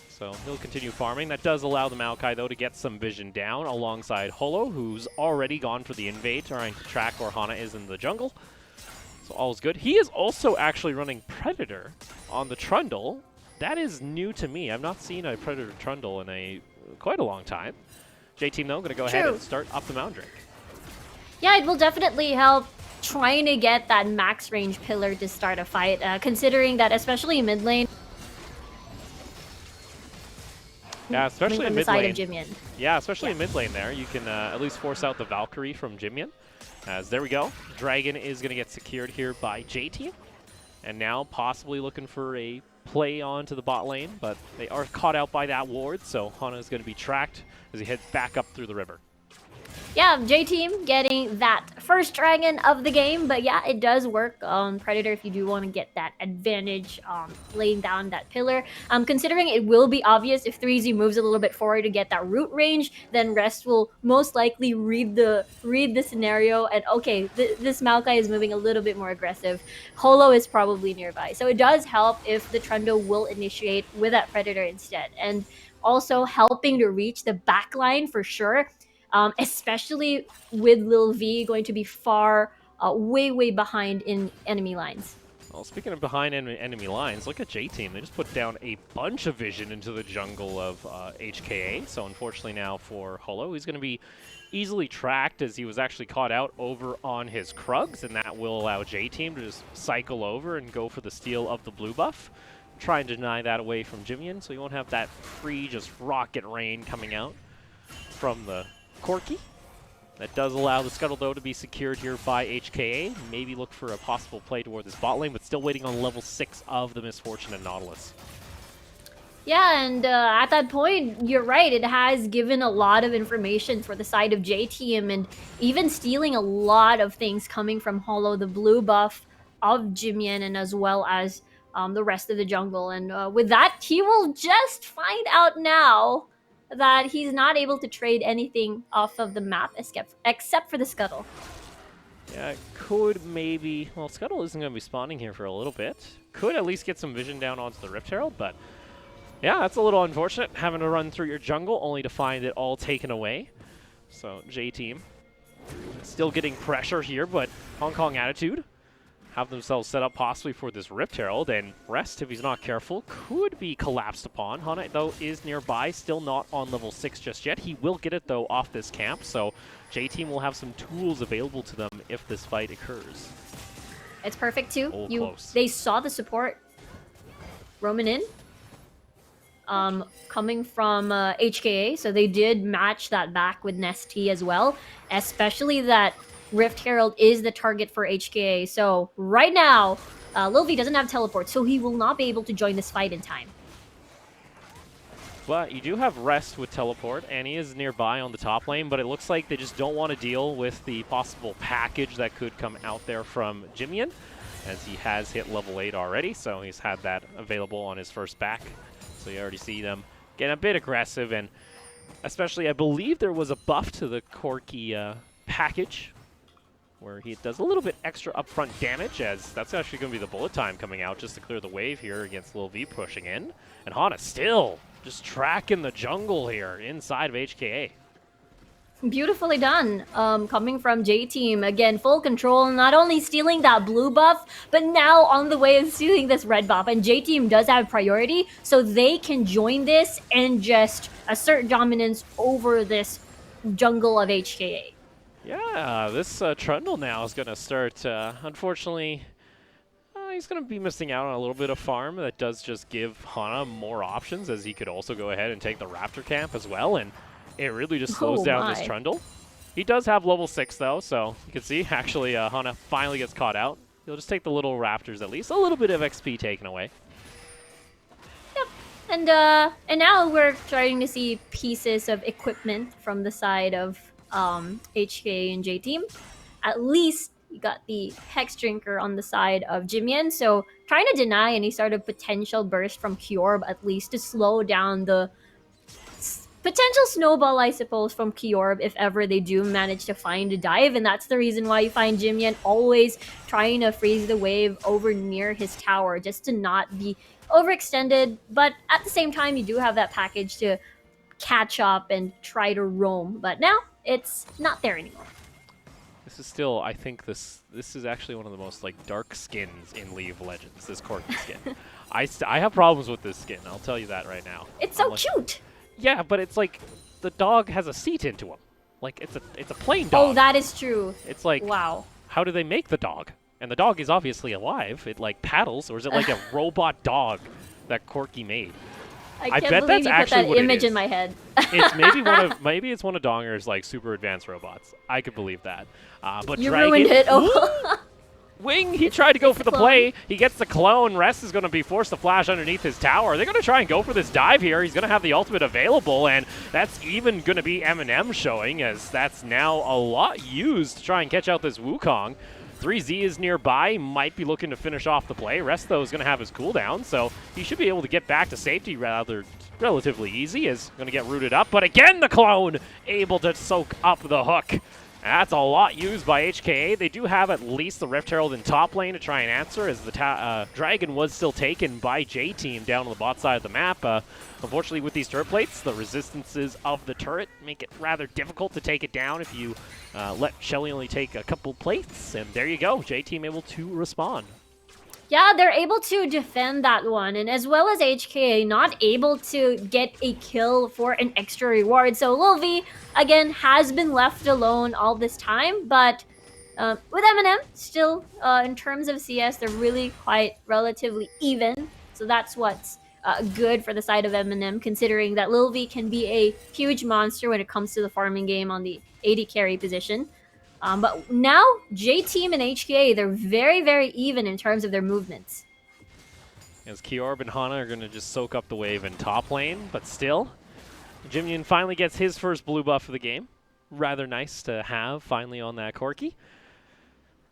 So he'll continue farming. That does allow the Maokai, though, to get some vision down alongside Holo, who's already gone for the invade, trying to track where Hana is in the jungle. So all is good. He is also actually running Predator on the Trundle. That is new to me. I've not seen a Predator Trundle in quite a long time. J-Team, though, going to go ahead and start up the Mound Drake. Yeah, it will definitely help trying to get that max range pillar to start a fight, considering that especially in mid lane. Yeah, especially in the mid side lane. of Jimyeon. Yeah, especially in mid lane there. You can at least force out the Valkyrie from Jimyeon. As there we go. Dragon is going to get secured here by J-Team. And now possibly looking for a play onto the bot lane, but they are caught out by that ward, so Hana is going to be tracked as he heads back up through the river. Yeah, J-Team getting that first dragon of the game, but yeah, it does work on Predator if you do want to get that advantage laying down that pillar. Considering it will be obvious if 3Z moves a little bit forward to get that root range, then Rest will most likely read the scenario and okay, this Maokai is moving a little bit more aggressive. Holo is probably nearby. So it does help if the Trundle will initiate with that Predator instead. And also helping to reach the back line for sure. Especially with Lil V going to be way behind in enemy lines. Well, speaking of behind enemy lines, look at J-Team. They just put down a bunch of vision into the jungle of HKA. So unfortunately now for Holo, he's going to be easily tracked as he was actually caught out over on his Krugs, and that will allow J-Team to just cycle over and go for the steal of the blue buff. Try and deny that away from Jimyeon, so you won't have that free just rocket rain coming out from the Corki. That does allow the Scuttle, though, to be secured here by HKA. Maybe look for a possible play toward this bot lane, but still waiting on level 6 of the Misfortune and Nautilus. Yeah, and at that point, you're right. It has given a lot of information for the side of J-Team and even stealing a lot of things coming from Holo, the blue buff of Jimyeon, and as well as the rest of the jungle. And with that, he will just find out now that he's not able to trade anything off of the map except for the Scuttle. Yeah, it could maybe... Well, Scuttle isn't going to be spawning here for a little bit. Could at least get some vision down onto the Rift Herald, but yeah, that's a little unfortunate, having to run through your jungle only to find it all taken away. So, J-Team still getting pressure here, but Hong Kong Attitude have themselves set up possibly for this Rift Herald, and Rest, if he's not careful, could be collapsed upon. Hana, though, is nearby, still not on level 6 just yet. He will get it, though, off this camp, so J-Team will have some tools available to them if this fight occurs. It's perfect, too. Close. They saw the support roaming in, coming from HKA, so they did match that back with Nesty as well, especially that Rift Herald is the target for HKA. So right now, Lil V doesn't have teleport, so he will not be able to join this fight in time. But you do have Rest with teleport, and he is nearby on the top lane, but it looks like they just don't want to deal with the possible package that could come out there from Jimyeon, as he has hit level 8 already, so he's had that available on his first back. So you already see them getting a bit aggressive, and especially I believe there was a buff to the Corki package, where he does a little bit extra upfront damage, as that's actually going to be the bullet time coming out just to clear the wave here against Lil V pushing in. And Hana still just tracking the jungle here inside of HKA. Beautifully done. Coming from J-Team, again, full control, not only stealing that blue buff, but now on the way of stealing this red buff. And J-Team does have priority, so they can join this and just assert dominance over this jungle of HKA. Yeah, this Trundle now is going to start, unfortunately, he's going to be missing out on a little bit of farm. That does just give Hana more options, as he could also go ahead and take the Raptor camp as well, and it really just slows down this Trundle. He does have level 6, though, so you can see, actually, Hana finally gets caught out. He'll just take the little Raptors at least. A little bit of XP taken away. Yep, And now we're starting to see pieces of equipment from the side of HK and J Team. At least you got the Hex Drinker on the side of Jimian, so trying to deny any sort of potential burst from Kyorb at least to slow down the potential snowball, I suppose, from Kyorb if ever they do manage to find a dive, and that's the reason why you find Jimian always trying to freeze the wave over near his tower just to not be overextended, but at the same time you do have that package to catch up and try to roam, but now it's not there anymore. This is still, I think this is actually one of the most like dark skins in League of Legends, this Corki skin. I have problems with this skin, I'll tell you that right now. It's so cute! Yeah, but it's like the dog has a seat into him. Like it's a plain dog. Oh, that is true. It's like, wow. How do they make the dog? And the dog is obviously alive. It like paddles, or is it like a robot dog that Corki made? I can't bet believe that's you put actually that what it image is. in my head. It's maybe it's one of Donger's like super advanced robots. I could believe that. But You Dragon, ruined it. Oh. Wing, he tried to go for the clone. play. He gets the clone. Rest is going to be forced to flash underneath his tower. They're going to try and go for this dive here. He's going to have the ultimate available, and that's even going to be Eminem showing, as that's now a lot used to try and catch out this Wukong. 3Z is nearby, might be looking to finish off the play. Rest, though, is going to have his cooldown, so he should be able to get back to safety relatively easy. Is going to get rooted up, but again, the clone able to soak up the hook. That's a lot used by HKA. They do have at least the Rift Herald in top lane to try and answer, as the Dragon was still taken by J-Team down on the bot side of the map. Unfortunately, with these turret plates, the resistances of the turret make it rather difficult to take it down if you let Shelly only take a couple plates. And there you go, J-Team able to respond. Yeah, they're able to defend that one, and as well as HKA not able to get a kill for an extra reward. So Lil V, again, has been left alone all this time, but with Eminem, still, in terms of CS, they're really quite relatively even. So that's what's good for the side of Eminem, considering that Lil V can be a huge monster when it comes to the farming game on the AD carry position. But now, J-Team and HKA, they're very, very even in terms of their movements. As Kyorb and Hana are going to just soak up the wave in top lane, but still, Jimian finally gets his first blue buff of the game. Rather nice to have finally on that Corki.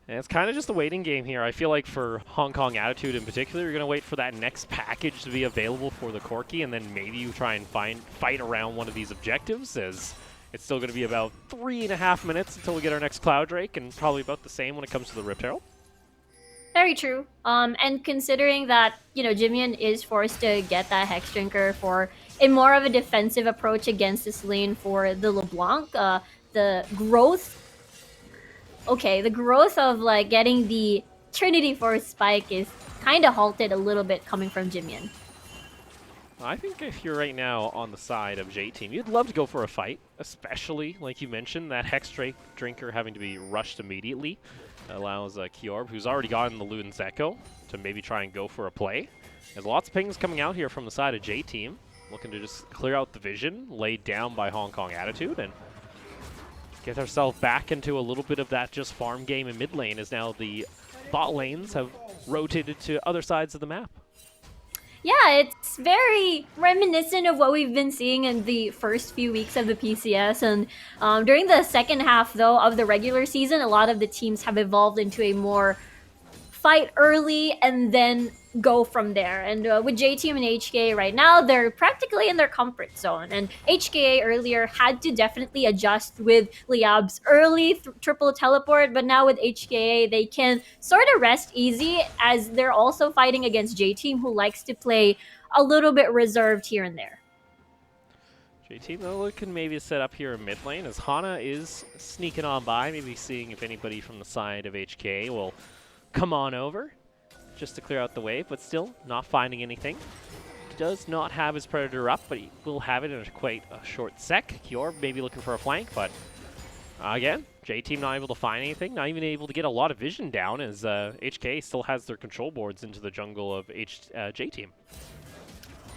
And it's kind of just a waiting game here. I feel like for Hong Kong Attitude in particular, you're going to wait for that next package to be available for the Corki, and then maybe you try and fight around one of these objectives, as it's still going to be about 3.5 minutes until we get our next Cloud Drake, and probably about the same when it comes to the Rift Herald. Very true. And considering that, you know, Jimian is forced to get that Hex Drinker for a more of a defensive approach against this lane for the LeBlanc, the growth of like getting the Trinity Force spike is kind of halted a little bit coming from Jimian. I think if you're right now on the side of J-Team, you'd love to go for a fight, especially, like you mentioned, that Hex Drinker having to be rushed immediately allows Kyorb, who's already gotten the Luden's Echo, to maybe try and go for a play. There's lots of pings coming out here from the side of J-Team, looking to just clear out the vision laid down by Hong Kong Attitude and get ourselves back into a little bit of that just farm game in mid lane, as now the bot lanes have rotated to other sides of the map. Yeah, it's very reminiscent of what we've been seeing in the first few weeks of the PCS. And during the second half, though, of the regular season, a lot of the teams have evolved into a more fight early and then go from there. And with J-Team and HKA right now, they're practically in their comfort zone. And HKA earlier had to definitely adjust with Liab's early triple teleport, but now with HKA, they can sort of rest easy, as they're also fighting against J-Team, who likes to play a little bit reserved here and there. J-Team, though, looking maybe set up here in mid lane, as Hana is sneaking on by, maybe seeing if anybody from the side of HKA will come on over just to clear out the wave, but still not finding anything. Does not have his Predator up, but he will have it in quite a short sec. Kyorb maybe looking for a flank, but again, J-Team not able to find anything, not even able to get a lot of vision down, as HK still has their control boards into the jungle of J-Team.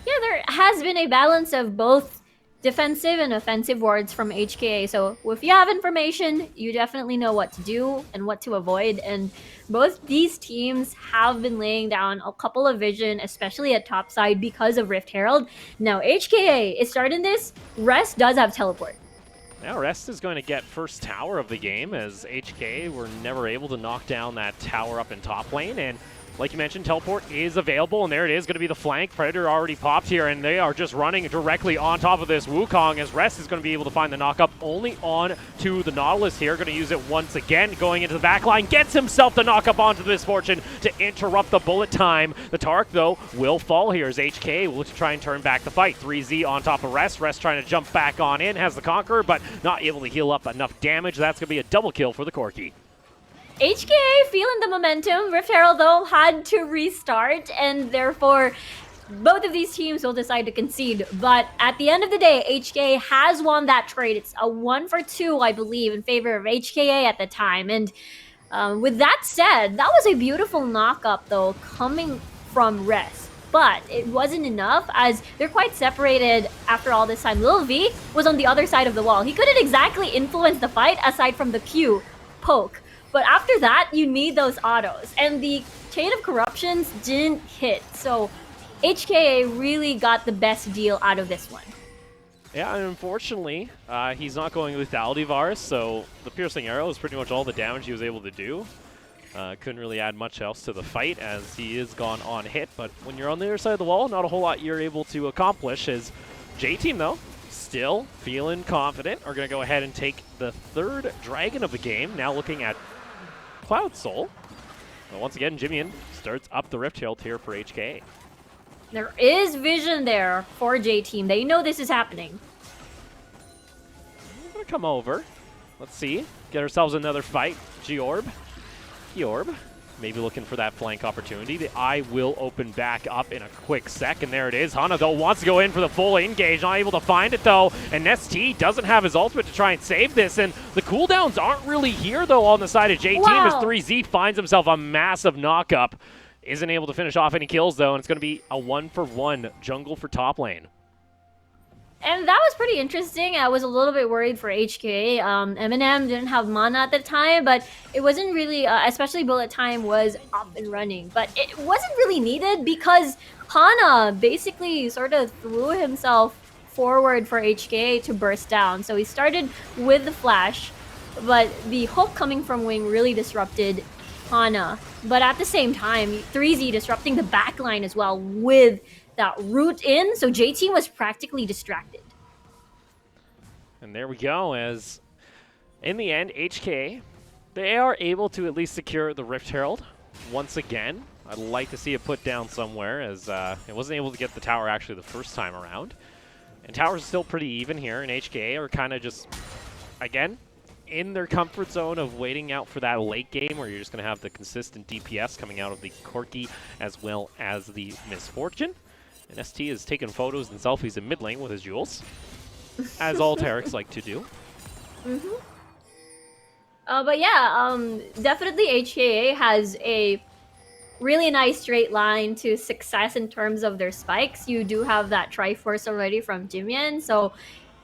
Yeah, there has been a balance of both defensive and offensive wards from HKA. So if you have information, you definitely know what to do and what to avoid. And both these teams have been laying down a couple of vision, especially at top side because of Rift Herald. Now HKA is starting this. Rest does have teleport. Now Rest is going to get first tower of the game, as HK were never able to knock down that tower up in top lane. And like you mentioned, teleport is available, and there it is, going to be the flank. Predator already popped here, and they are just running directly on top of this Wukong, as Rest is going to be able to find the knock-up only on to the Nautilus here. Going to use it once again, going into the back line, gets himself the knock-up onto the Misfortune to interrupt the bullet time. The Tark, though, will fall here as HK will look to try and turn back the fight. 3Z on top of Rest. Rest trying to jump back on in, has the Conqueror, but not able to heal up enough damage. That's going to be a double kill for the Corki. HKA feeling the momentum. Rift Herald, though, had to restart, and therefore both of these teams will decide to concede. But at the end of the day, HKA has won that trade. It's a 1-for-2, I believe, in favor of HKA at the time. And with that said, that was a beautiful knock-up, though, coming from Rest. But it wasn't enough, as they're quite separated after all this time. Lil V was on the other side of the wall. He couldn't exactly influence the fight aside from the Q poke. But after that, you need those autos. And the Chain of Corruptions didn't hit. So HKA really got the best deal out of this one. Yeah, and unfortunately, he's not going lethality Varus, so the piercing arrow is pretty much all the damage he was able to do. Couldn't really add much else to the fight, as he is gone on hit. But when you're on the other side of the wall, not a whole lot you're able to accomplish. As J-Team, though, still feeling confident, are going to go ahead and take the third dragon of the game. Now looking at Cloud Soul. But once again, Jimian starts up the Rift Herald here for HK. There is vision there for J-Team. They know this is happening. We're going to come over. Let's see. Get ourselves another fight. Georb. Maybe looking for that flank opportunity. The eye will open back up in a quick sec, and there it is. Hana, though, wants to go in for the full engage, not able to find it, though, and ST doesn't have his ultimate to try and save this, and the cooldowns aren't really here, though, on the side of J-Team, Wow. as 3Z finds himself a massive knock-up. Isn't able to finish off any kills, though, and it's going to be a 1-for-1 jungle for top lane. And that was pretty interesting. I was a little bit worried for HK. Eminem didn't have mana at the time, but it wasn't really, especially bullet time was up and running. But it wasn't really needed because Hana basically sort of threw himself forward for HK to burst down. So he started with the flash, but the hook coming from Wing really disrupted Hana. But at the same time, 3Z disrupting the backline as well with that root in, so J-Team was practically distracted. And there we go, as in the end, HK, they are able to at least secure the Rift Herald once again. I'd like to see it put down somewhere, as it wasn't able to get the tower actually the first time around. And towers are still pretty even here, and HK are kind of just, again, in their comfort zone of waiting out for that late game where you're just going to have the consistent DPS coming out of the Corki as well as the Misfortune. And ST is taking photos and selfies in mid lane with his jewels, as all Tarics like to do. But yeah, definitely HKA has a really nice straight line to success in terms of their spikes. You do have that Triforce already from Jimian, so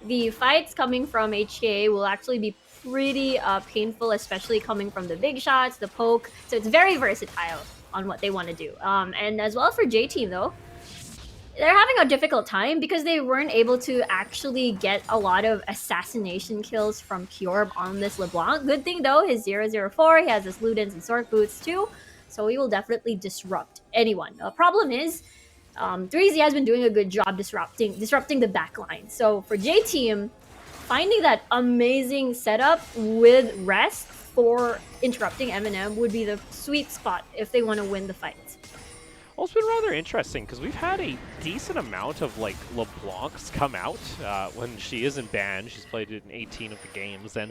the fights coming from HKA will actually be pretty painful, especially coming from the big shots, the poke. So it's very versatile on what they want to do. And as well for J-Team, though, they're having a difficult time because they weren't able to actually get a lot of assassination kills from Kyorb on this LeBlanc. Good thing, though, his 004, he has his Ludens and Sword Boots, too, so he will definitely disrupt anyone. The problem is, 3Z has been doing a good job disrupting the backline. So for J-Team, finding that amazing setup with Rest for interrupting Eminem would be the sweet spot if they want to win the fight. Well, it's been rather interesting because we've had a decent amount of like LeBlancs come out when she isn't banned. She's played it in 18 of the games, and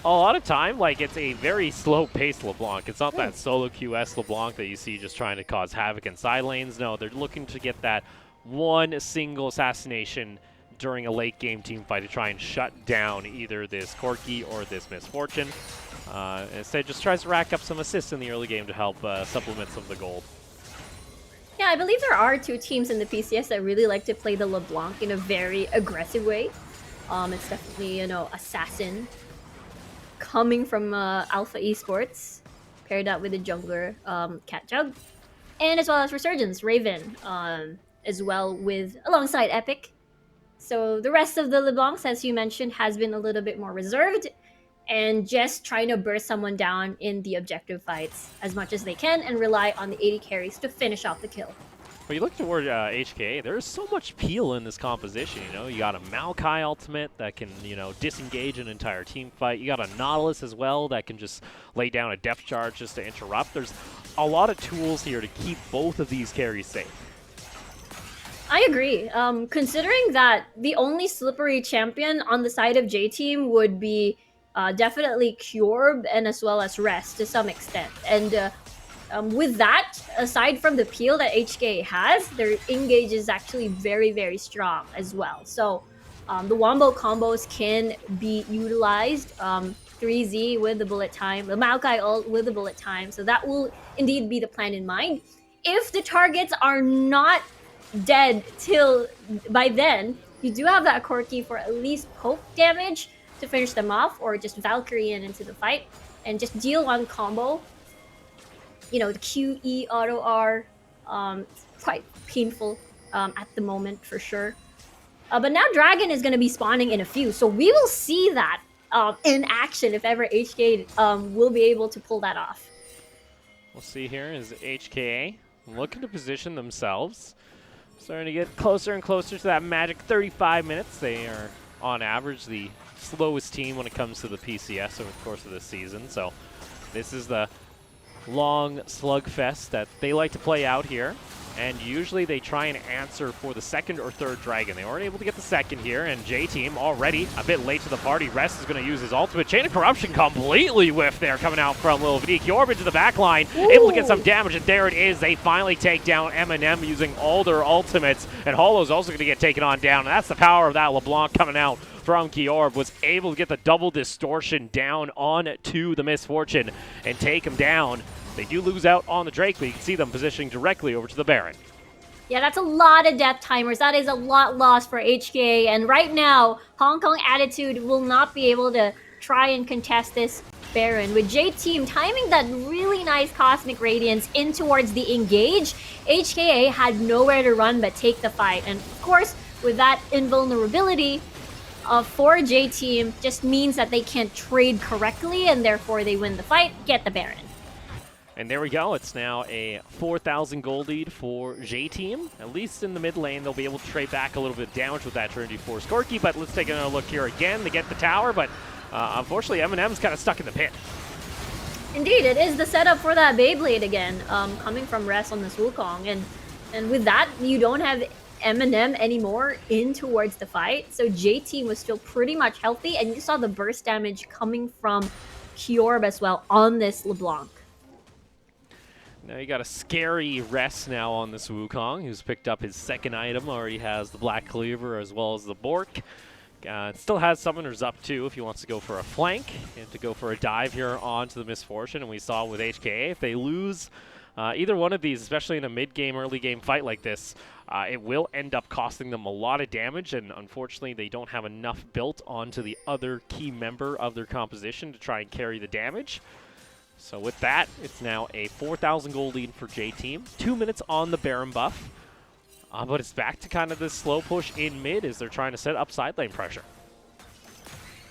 a lot of time, like, it's a very slow-paced LeBlanc. It's not that solo QS LeBlanc that you see just trying to cause havoc in side lanes. No, they're looking to get that one single assassination during a late-game team fight to try and shut down either this Corki or this Misfortune. Instead, just tries to rack up some assists in the early game to help supplement some of the gold. Yeah, Yeah, I believe there are two teams in the PCS that really like to play the LeBlanc in a very aggressive way. It's definitely, Assassin coming from Alpha Esports, paired up with the jungler Cat Jug, and as well as Resurgence Raven, as well with alongside Epic. So the rest of the LeBlancs, as you mentioned, has been a little bit more reserved and just trying to burst someone down in the objective fights as much as they can and rely on the 80 carries to finish off the kill. When you look toward HKA, there's so much peel in this composition. You got a Maokai ultimate that can, disengage an entire team fight. You got a Nautilus as well that can just lay down a depth charge just to interrupt. There's a lot of tools here to keep both of these carries safe. I agree. Considering that the only slippery champion on the side of J Team would be definitely Cure and as well as Rest to some extent. And with that, aside from the peel that HK has, their engage is actually very, very strong as well. So the Wombo combos can be utilized. 3Z with the bullet time, the Maokai ult with the bullet time. So that will indeed be the plan in mind. If the targets are not dead till by then, you do have that Corki for at least poke damage to finish them off, or just Valkyrie into the fight and just deal one combo. The QE auto R, quite painful at the moment for sure. But now Dragon is going to be spawning in a few, so we will see that in action if ever HK will be able to pull that off. We'll see here is HKA looking to position themselves. Starting to get closer and closer to that magic 35 minutes. They are, on average, the slowest team when it comes to the PCS over the course of this season. So this is the long slugfest that they like to play out here. And usually they try and answer for the second or third dragon. They weren't able to get the second here, and J-Team already a bit late to the party. Rest is going to use his ultimate. Chain of Corruption completely whiffed there coming out from Lil V. Kyorb into the back line, able to get some damage, and there it is. They finally take down M&M using all their ultimates, and Holo's also going to get taken on down, and that's the power of that LeBlanc coming out from Kyorb. Was able to get the double distortion down onto the Misfortune and take him down. They do lose out on the Drake, but you can see them positioning directly over to the Baron. Yeah, that's a lot of death timers. That is a lot lost for HK. And right now, Hong Kong Attitude will not be able to try and contest this Baron. With J-Team timing that really nice Cosmic Radiance in towards the engage, HKA had nowhere to run but take the fight. And of course, with that invulnerability for J-Team, just means that they can't trade correctly, and therefore they win the fight, get the Baron. And there we go. It's now a 4,000 gold lead for J-Team. At least in the mid lane, they'll be able to trade back a little bit of damage with that Trinity Force Corki. But let's take another look here again. They get the tower, but unfortunately, M&M's kind of stuck in the pit. Indeed, it is the setup for that Beyblade again, coming from Rest on this Wukong. And with that, you don't have M&M anymore in towards the fight. So J-Team was still pretty much healthy, and you saw the burst damage coming from Kyorb as well on this LeBlanc. Now you got a scary Rest now on this Wukong, who's picked up his second item. Already has the Black Cleaver as well as the Bork. Still has Summoners up too if he wants to go for a flank and to go for a dive here onto the Misfortune. And we saw with HKA, if they lose either one of these, especially in a mid-game, early-game fight like this, it will end up costing them a lot of damage, and unfortunately they don't have enough built onto the other key member of their composition to try and carry the damage. So with that, it's now a 4,000 gold lead for J-Team. 2 minutes on the Baron buff. But it's back to kind of this slow push in mid as they're trying to set up side lane pressure.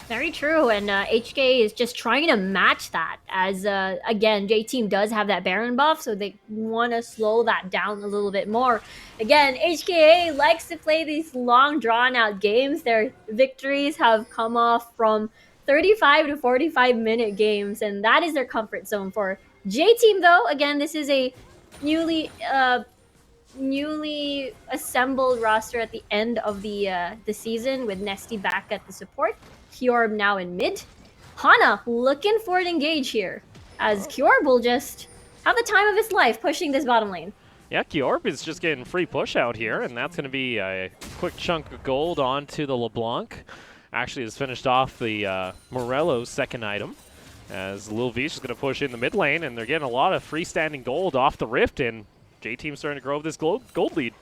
Very true, and HK is just trying to match that as, again, J-Team does have that Baron buff, so they want to slow that down a little bit more. Again, HKA likes to play these long, drawn-out games. Their victories have come off from 35 to 45-minute games, and that is their comfort zone. For J-Team, though, again, this is a newly assembled roster at the end of the season with Nesty back at the support, Kyorb now in mid. Hana looking for an engage here, as Kyorb will just have the time of his life pushing this bottom lane. Yeah, Kyorb is just getting free push out here, and that's going to be a quick chunk of gold onto the LeBlanc. Actually has finished off the Morello's second item, as Lil V's is going to push in the mid lane, and they're getting a lot of freestanding gold off the Rift, and J-Team's starting to grow this gold lead.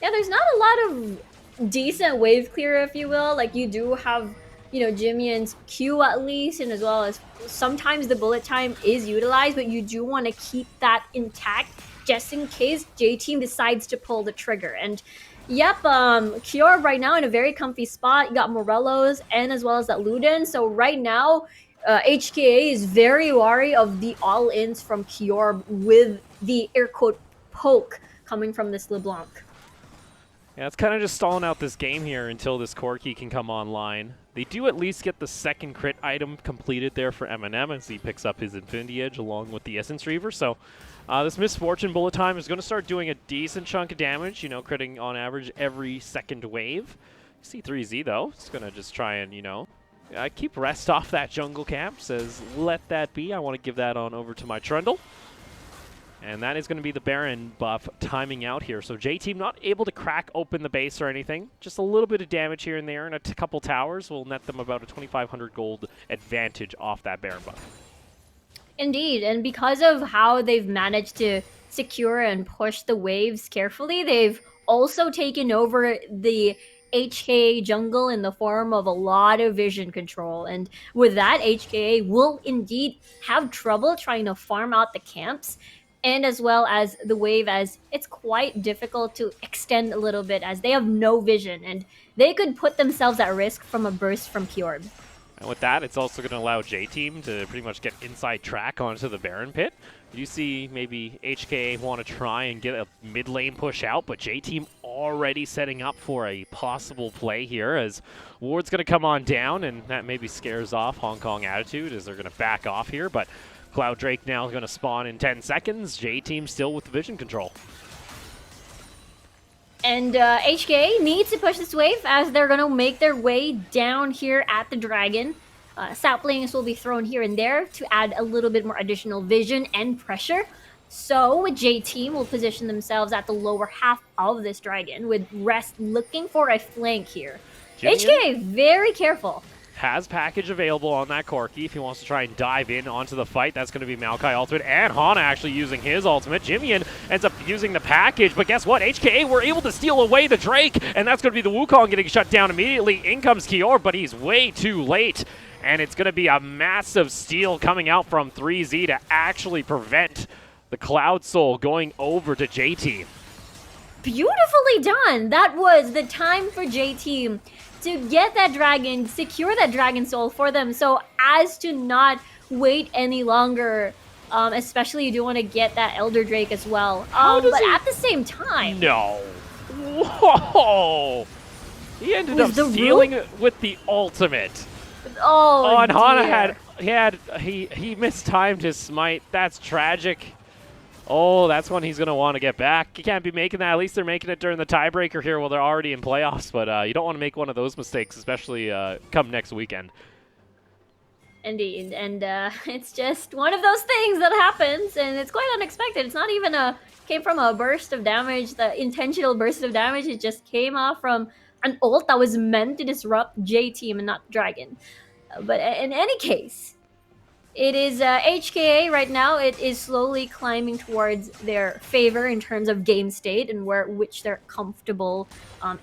Yeah, there's not a lot of decent wave clear, if you will. Like, you do have, Jimmy's Q at least, and as well as sometimes the bullet time is utilized, but you do want to keep that intact just in case J-Team decides to pull the trigger. And yep, Kior right now in a very comfy spot. You got Morelos and as well as that Luden. So right now, HKA is very wary of the all-ins from Kior with the air quote poke coming from this LeBlanc. Yeah, it's kind of just stalling out this game here until this Corki can come online. They do at least get the second crit item completed there for Eminem as he picks up his Infinity Edge along with the Essence Reaver. So this Misfortune bullet time is going to start doing a decent chunk of damage, critting on average every second wave. C3Z, though, is going to just try and, keep rest off that jungle camp. Says, let that be. I want to give that on over to my Trundle. And that is going to be the Baron buff timing out here. So J-Team not able to crack open the base or anything. Just a little bit of damage here and there, and a couple towers will net them about a 2,500 gold advantage off that Baron buff. Indeed, and because of how they've managed to secure and push the waves carefully, they've also taken over the HKA jungle in the form of a lot of vision control. And with that, HKA will indeed have trouble trying to farm out the camps, and as well as the wave, as it's quite difficult to extend a little bit as they have no vision, and they could put themselves at risk from a burst from Kjorb. And with that, it's also going to allow J-Team to pretty much get inside track onto the Baron pit. You see maybe HKA want to try and get a mid lane push out, but J-Team already setting up for a possible play here as Ward's going to come on down, and that maybe scares off Hong Kong Attitude as they're going to back off here, but Cloud Drake now going to spawn in 10 seconds. J-Team still with the vision control. And HKA needs to push this wave as they're going to make their way down here at the Dragon. Saplings will be thrown here and there to add a little bit more additional vision and pressure. So J-Team will position themselves at the lower half of this Dragon with Rest looking for a flank here. HKA very careful. Has package available on that Corki if he wants to try and dive in onto the fight. That's going to be Maokai ultimate, and Hana actually using his ultimate. Jimian ends up using the package, but guess what? HKA were able to steal away the Drake, and that's going to be the Wukong getting shut down immediately. In comes Kior, but he's way too late, and it's going to be a massive steal coming out from 3Z to actually prevent the Cloud Soul going over to J-Team. Beautifully done. That was the time for J-Team to get that dragon, secure that dragon soul for them, so as to not wait any longer. Especially you do want to get that Elder Drake as well. But at the same time, no. Whoa! He ended up stealing it with the ultimate. Oh, and Hana he mistimed his smite. That's tragic. Oh, that's when he's going to want to get back. He can't be making that. At least they're making it during the tiebreaker here while they're already in playoffs. But you don't want to make one of those mistakes, especially come next weekend. Indeed. And it's just one of those things that happens, and it's quite unexpected. It's not even came from a burst of damage, the intentional burst of damage. It just came off from an ult that was meant to disrupt J-Team and not Dragon. But in any case, it is HKA right now. It is slowly climbing towards their favor in terms of game state and which they're comfortable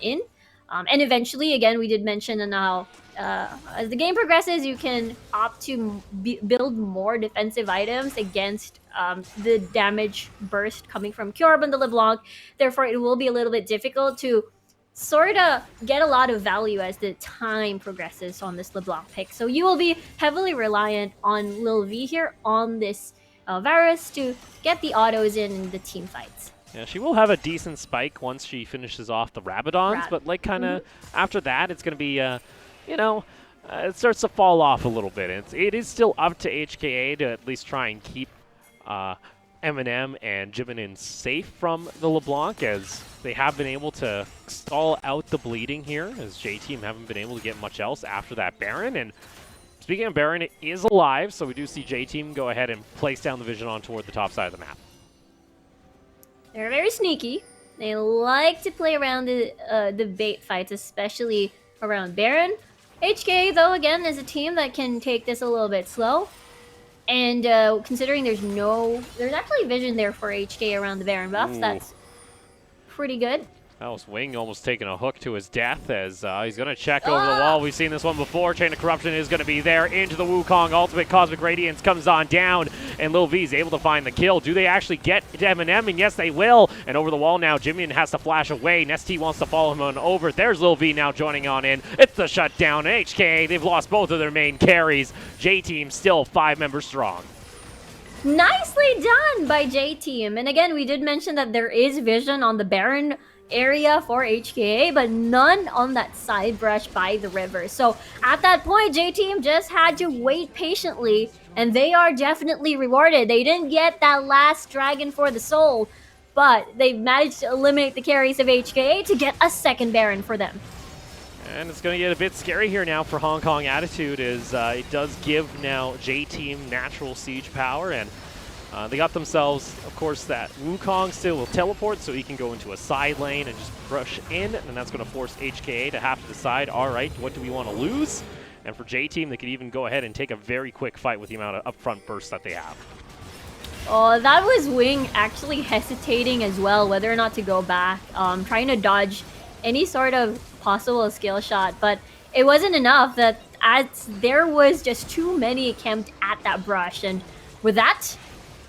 in. And eventually, again, we did mention now, as the game progresses, you can opt to build more defensive items against the damage burst coming from Kjorb and the LeBlanc. Therefore, it will be a little bit difficult to sort of get a lot of value as the time progresses on this LeBlanc pick. So you will be heavily reliant on Lil V here on this Varus to get the autos in the team fights. Yeah, she will have a decent spike once she finishes off the Rabadons, but like kind of after that, it's going to be, it starts to fall off a little bit. It is still up to HKA to at least try and keep Eminem and Jimin safe from the LeBlanc, as they have been able to stall out the bleeding here, as J-Team haven't been able to get much else after that Baron. And speaking of Baron, it is alive, so we do see J-Team go ahead and place down the vision on toward the top side of the map. They're very sneaky. They like to play around the bait fights, especially around Baron. HK, though, again, is a team that can take this a little bit slow. And considering there's actually vision there for HK around the Baron buffs, Ooh. that's pretty good. That was Wing almost taking a hook to his death as he's going to check over the wall. We've seen this one before. Chain of Corruption is going to be there into the Wukong. Ultimate Cosmic Radiance comes on down, and Lil V is able to find the kill. Do they actually get Eminem? And yes, they will. And over the wall now, Jimian has to flash away. Nesty wants to follow him on over. There's Lil V now joining on in. It's the shutdown. HK, they've lost both of their main carries. J-Team still 5 members strong. Nicely done by J-Team. And again, we did mention that there is vision on the Baron area for HKA, but none on that side brush by the river. So at that point, J-Team just had to wait patiently, and they are definitely rewarded. They didn't get that last dragon for the soul, but they managed to eliminate the carries of HKA to get a second Baron for them. And it's going to get a bit scary here now for Hong Kong Attitude, as it does give now J-Team natural siege power, and they got themselves, of course, that Wukong still will teleport, so he can go into a side lane and just rush in, and that's going to force HKA to have to decide, all right, what do we want to lose? And for J-Team, they could even go ahead and take a very quick fight with the amount of upfront bursts that they have. Oh, that was Wing actually hesitating as well, whether or not to go back, trying to dodge any sort of possible skill shot, but it wasn't enough. That as there was just too many attempts at that brush, and with that,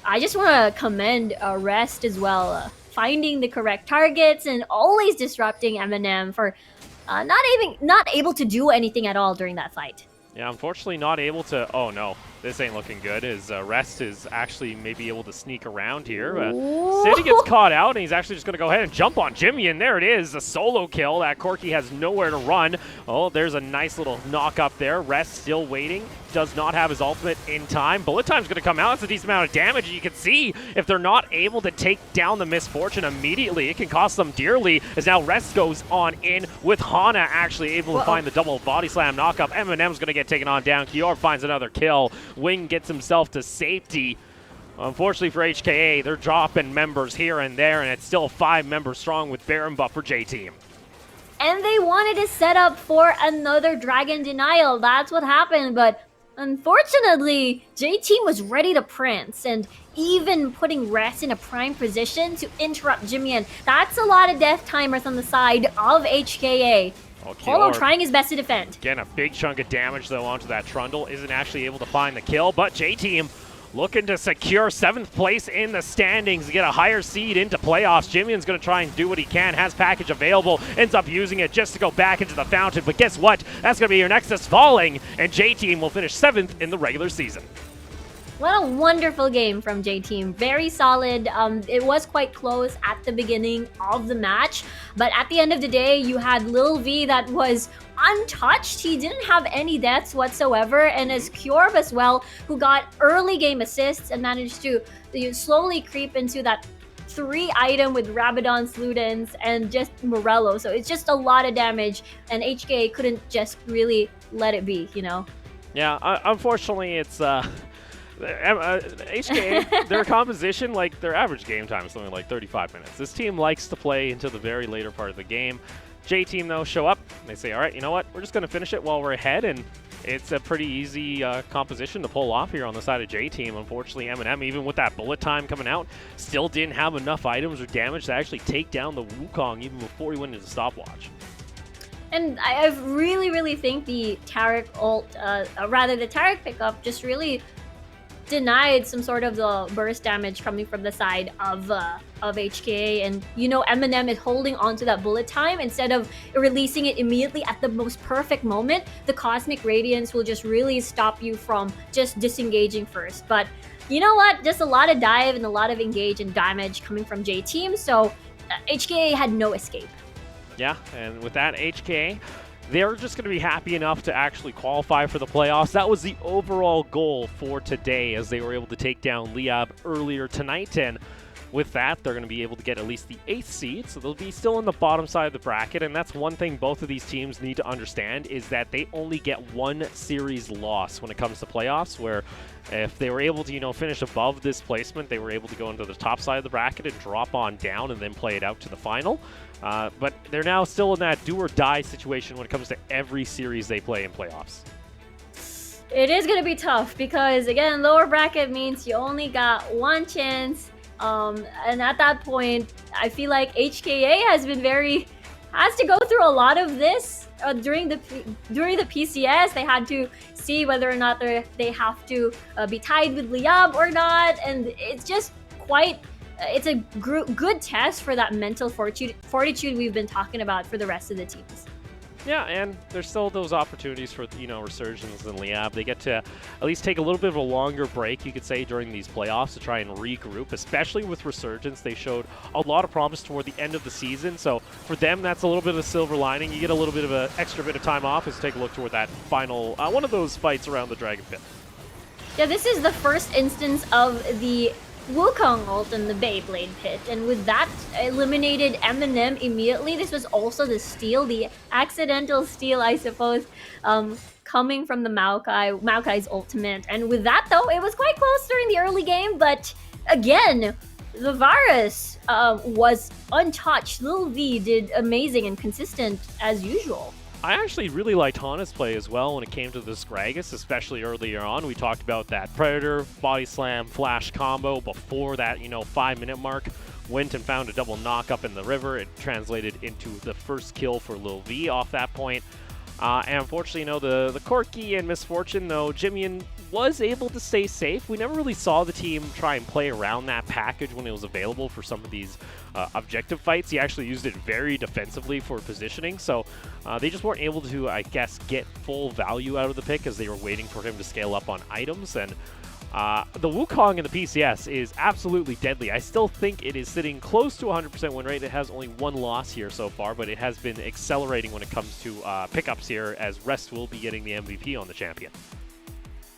I just want to commend Rest as well, finding the correct targets and always disrupting Eminem for not able to do anything at all during that fight. Yeah, unfortunately not able to... Oh, no. This ain't looking good. His Rest is actually maybe able to sneak around here. City gets caught out, and he's actually just going to go ahead and jump on Jimmy, and there it is. A solo kill. That Corky has nowhere to run. Oh, there's a nice little knock up there. Rest still waiting. Does not have his ultimate in time. Bullet Time's going to come out. That's a decent amount of damage. And you can see if they're not able to take down the Misfortune immediately, it can cost them dearly, as now Rest goes on in with Hana actually able to find the double body slam knockup. Eminem's going to get taken on down. Kior finds another kill. Wing gets himself to safety. Unfortunately for HKA, they're dropping members here and there, and it's still 5 members strong with Baron buff for J-Team. And they wanted to set up for another Dragon Denial. That's what happened, but unfortunately, J-Team was ready to prance, and even putting Rest in a prime position to interrupt Jimian. That's a lot of death timers on the side of HKA. Polo trying his best to defend. Again, a big chunk of damage, though, onto that Trundle. Isn't actually able to find the kill, but J-Team looking to secure 7th place in the standings to get a higher seed into playoffs. Jimian's going to try and do what he can. Has package available. Ends up using it just to go back into the fountain. But guess what? That's going to be your Nexus falling, and J-Team will finish 7th in the regular season. What a wonderful game from J-Team. Very solid. It was quite close at the beginning of the match, but at the end of the day, you had Lil V that was untouched. He didn't have any deaths whatsoever, and as Kyorb as well, who got early game assists and managed to slowly creep into that 3 item with Rabadon's Ludens and just Morello. So it's just a lot of damage, and HK couldn't just really let it be, you know? Yeah, unfortunately, it's... HK, their composition, like their average game time is something like 35 minutes. This team likes to play into the very later part of the game. J-Team, though, show up. And they say, all right, you know what? We're just going to finish it while we're ahead, and it's a pretty easy composition to pull off here on the side of J-Team. Unfortunately, Eminem, even with that bullet time coming out, still didn't have enough items or damage to actually take down the Wukong even before he went into stopwatch. And I really think the Taric ult, rather the Taric pickup, just really denied some sort of the burst damage coming from the side of HKA, and you know Eminem is holding on to that bullet time instead of releasing it immediately at the most perfect moment. The Cosmic Radiance will just really stop you from just disengaging first. But you know what? Just a lot of dive and a lot of engage and damage coming from J-Team, so HKA had no escape. Yeah, and with that, HKA, they're just going to be happy enough to actually qualify for the playoffs. That was the overall goal for today, as they were able to take down Liab earlier tonight. And with that, they're going to be able to get at least the 8th seed, so they'll be still in the bottom side of the bracket. And that's one thing both of these teams need to understand, is that they only get 1 series loss when it comes to playoffs, where if they were able to, you know, finish above this placement, they were able to go into the top side of the bracket and drop on down and then play it out to the final. But they're now still in that do-or-die situation when it comes to every series they play in playoffs. It is going to be tough because, again, lower bracket means you only got one chance. And at that point, I feel like HKA has to go through a lot of this during the PCS. They had to see whether or not they have to be tied with Liab or not, and it's just quite. It's a good test for that mental fortitude we've been talking about for the rest of the teams. Yeah, and there's still those opportunities for, Resurgence and Liab. They get to at least take a little bit of a longer break, you could say, during these playoffs to try and regroup, especially with Resurgence. They showed a lot of promise toward the end of the season, so for them, that's a little bit of a silver lining. You get a little bit of an extra bit of time off as you take a look toward that final, one of those fights around the Dragon Pit. Yeah, this is the first instance of the Wukong ult in the Beyblade pit, and with that eliminated Eminem immediately. This was also the steal, the accidental steal, I suppose, coming from the Maokai's ultimate. And with that, though, it was quite close during the early game, but again, the Varus was untouched. Lil V did amazing and consistent as usual. I actually really liked Hana's play as well when it came to this Gragas, especially earlier on. We talked about that Predator, Body Slam, Flash combo before that, 5-minute mark. Went and found a double knock up in the river. It translated into the first kill for Lil V off that point. And unfortunately, the Corki and Misfortune, though, Jimian was able to stay safe. We never really saw the team try and play around that package when it was available for some of these objective fights. He actually used it very defensively for positioning, so they just weren't able to, I guess, get full value out of the pick as they were waiting for him to scale up on items. And the Wukong in the PCS is absolutely deadly. I still think it is sitting close to 100% win rate. It has only one loss here so far, but it has been accelerating when it comes to pickups here, as Rest will be getting the MVP on the champion.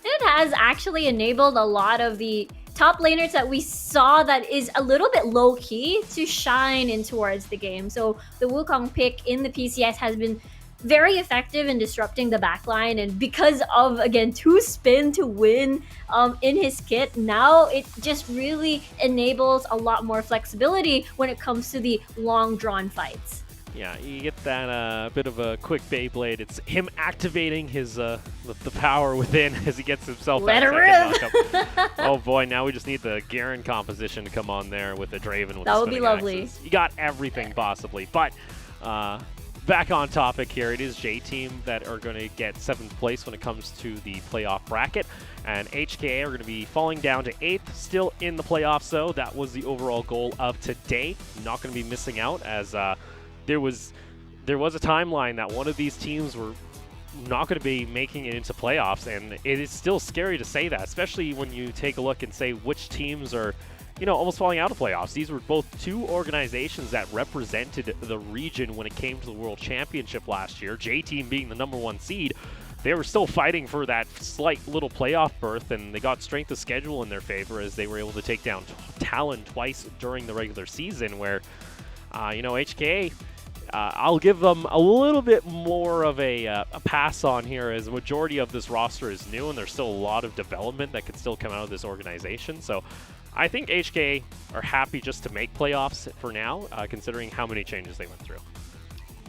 It has actually enabled a lot of the top laners that we saw that is a little bit low-key to shine in towards the game. So the Wukong pick in the PCS has been very effective in disrupting the backline, and because of, again, 2 spin to win in his kit, now it just really enables a lot more flexibility when it comes to the long drawn fights. Yeah, you get that bit of a quick Beyblade. It's him activating his the power within as he gets himself Let that her second rip. knockup. Oh boy, now we just need the Garen composition to come on there with the Draven with That the would be spinning lovely. axes. You got everything possibly, but back on topic here, it is J-Team that are going to get 7th place when it comes to the playoff bracket, and HKA are going to be falling down to 8th, still in the playoffs though. That was the overall goal of today. Not going to be missing out, as there was a timeline that one of these teams were not going to be making it into playoffs, and it is still scary to say that, especially when you take a look and say which teams are almost falling out of playoffs. These were both 2 organizations that represented the region when it came to the World Championship last year. J-Team being the #1 seed, they were still fighting for that slight little playoff berth, and they got strength of schedule in their favor as they were able to take down Talon twice during the regular season, where, HKA, I'll give them a little bit more of a pass on here, as the majority of this roster is new, and there's still a lot of development that could still come out of this organization. So I think HK are happy just to make playoffs for now, considering how many changes they went through.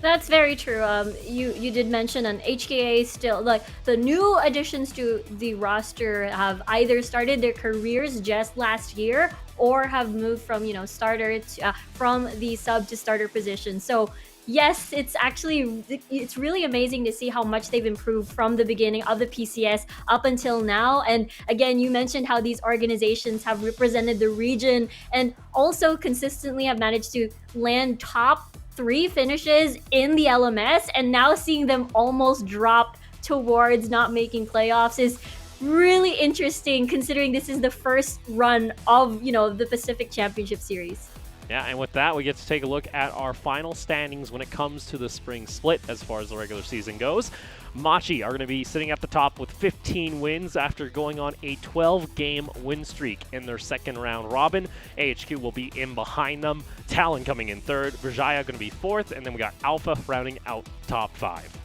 That's very true. You did mention an HKA still, like, the new additions to the roster have either started their careers just last year or have moved from starter to, from the sub to starter position. So yes, it's really amazing to see how much they've improved from the beginning of the PCS up until now. And again, you mentioned how these organizations have represented the region and also consistently have managed to land top 3 finishes in the LMS, and now seeing them almost drop towards not making playoffs is really interesting, considering this is the first run of the Pacific Championship Series. Yeah, and with that, we get to take a look at our final standings when it comes to the spring split as far as the regular season goes. Machi are going to be sitting at the top with 15 wins after going on a 12-game win streak in their second round robin. AHQ will be in behind them. Talon coming in 3rd. Virjaya going to be 4th, and then we got Alpha rounding out top 5.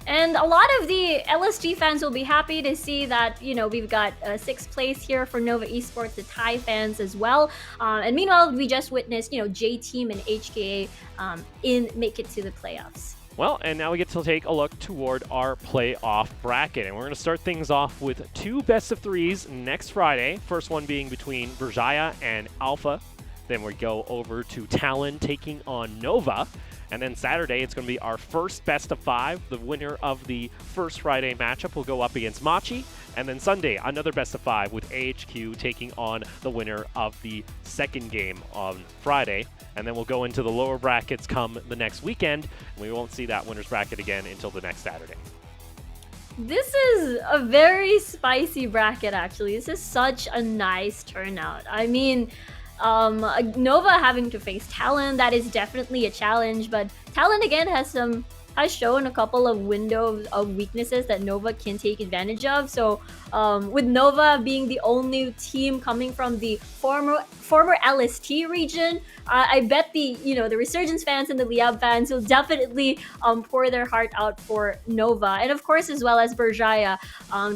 And a lot of the LSG fans will be happy to see that, we've got 6th place here for Nova Esports, the Thai fans as well. And meanwhile, we just witnessed, J-Team and HKA make it to the playoffs. Well, and now we get to take a look toward our playoff bracket. And we're going to start things off with 2 best-of-3s next Friday. First one being between Berjaya and Alpha. Then we go over to Talon taking on Nova. And then Saturday, it's going to be our first best-of-5. The winner of the first Friday matchup will go up against Machi. And then Sunday, another best-of-5 with AHQ taking on the winner of the second game on Friday. And then we'll go into the lower brackets come the next weekend. And we won't see that winner's bracket again until the next Saturday. This is a very spicy bracket, actually. This is such a nice turnout. I mean, Nova having to face Talon, that is definitely a challenge, but Talon again has shown a couple of windows of weaknesses that Nova can take advantage of. So with Nova being the only team coming from the former LST region, I bet the Resurgence fans and the Liab fans will definitely pour their heart out for Nova, and of course as well as Berjaya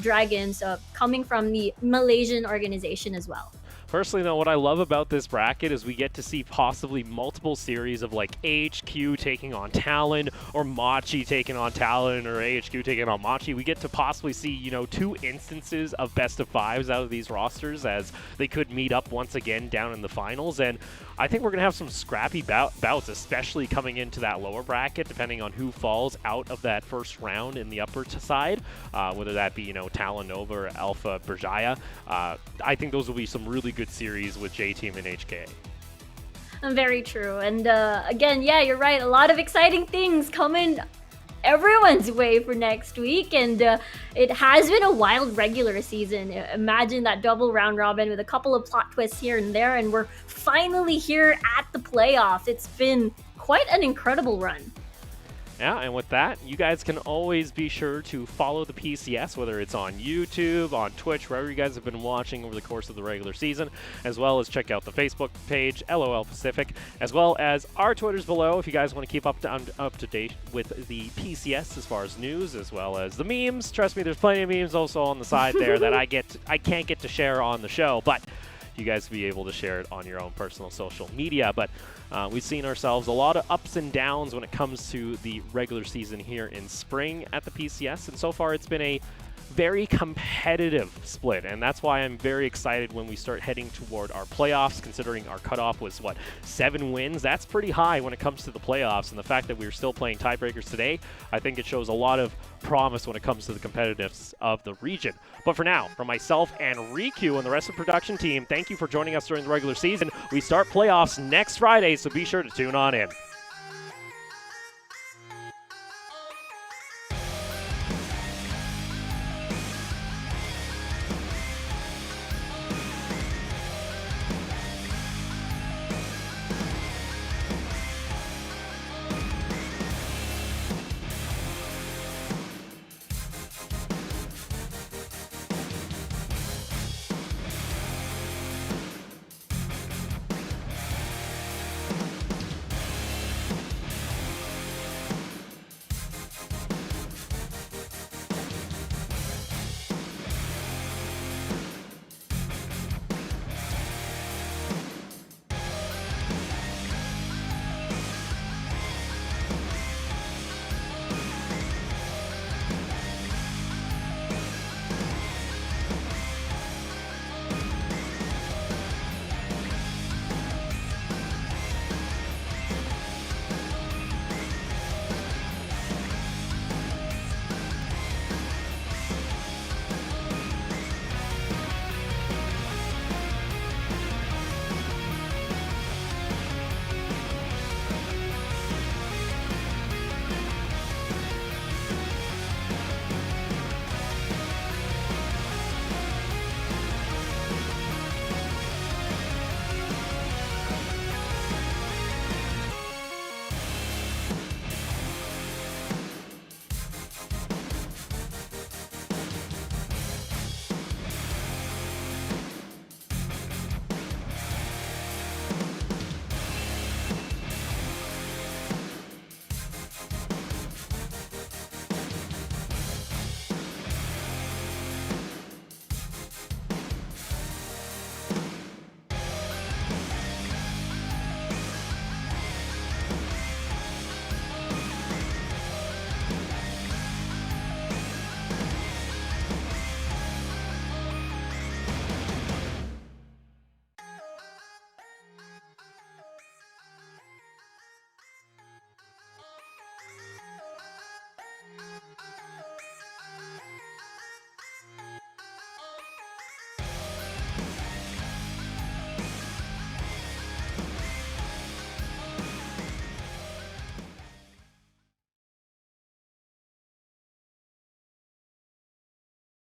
Dragons coming from the Malaysian organization as well. Personally, though, what I love about this bracket is we get to see possibly multiple series of like AHQ taking on Talon, or Machi taking on Talon, or AHQ taking on Machi. We get to possibly see, 2 instances of best-of-5s out of these rosters as they could meet up once again down in the finals. And I think we're going to have some scrappy bouts, especially coming into that lower bracket, depending on who falls out of that first round in the upper side, whether that be, Talon, Nova, or Alpha, Berjaya. I think those will be some really good series with J-Team and HK. Very true. And again, yeah, you're right. A lot of exciting things coming everyone's way for next week. And it has been a wild regular season. Imagine that double round robin with a couple of plot twists here and there. And we're finally here at the playoffs. It's been quite an incredible run. Yeah, and with that, you guys can always be sure to follow the PCS, whether it's on YouTube, on Twitch, wherever you guys have been watching over the course of the regular season, as well as check out the Facebook page, LOL Pacific, as well as our Twitters below if you guys want to keep up to date with the PCS as far as news, as well as the memes. Trust me, there's plenty of memes also on the side there that I can't get to share on the show, but you guys will be able to share it on your own personal social media. But we've seen ourselves a lot of ups and downs when it comes to the regular season here in spring at the PCS, and so far it's been a very competitive split, and that's why I'm very excited when we start heading toward our playoffs, considering our cutoff was, 7 wins? That's pretty high when it comes to the playoffs, and the fact that we're still playing tiebreakers today, I think it shows a lot of promise when it comes to the competitiveness of the region. But for now, from myself and Riku and the rest of the production team, thank you for joining us during the regular season. We start playoffs next Friday, so be sure to tune on in.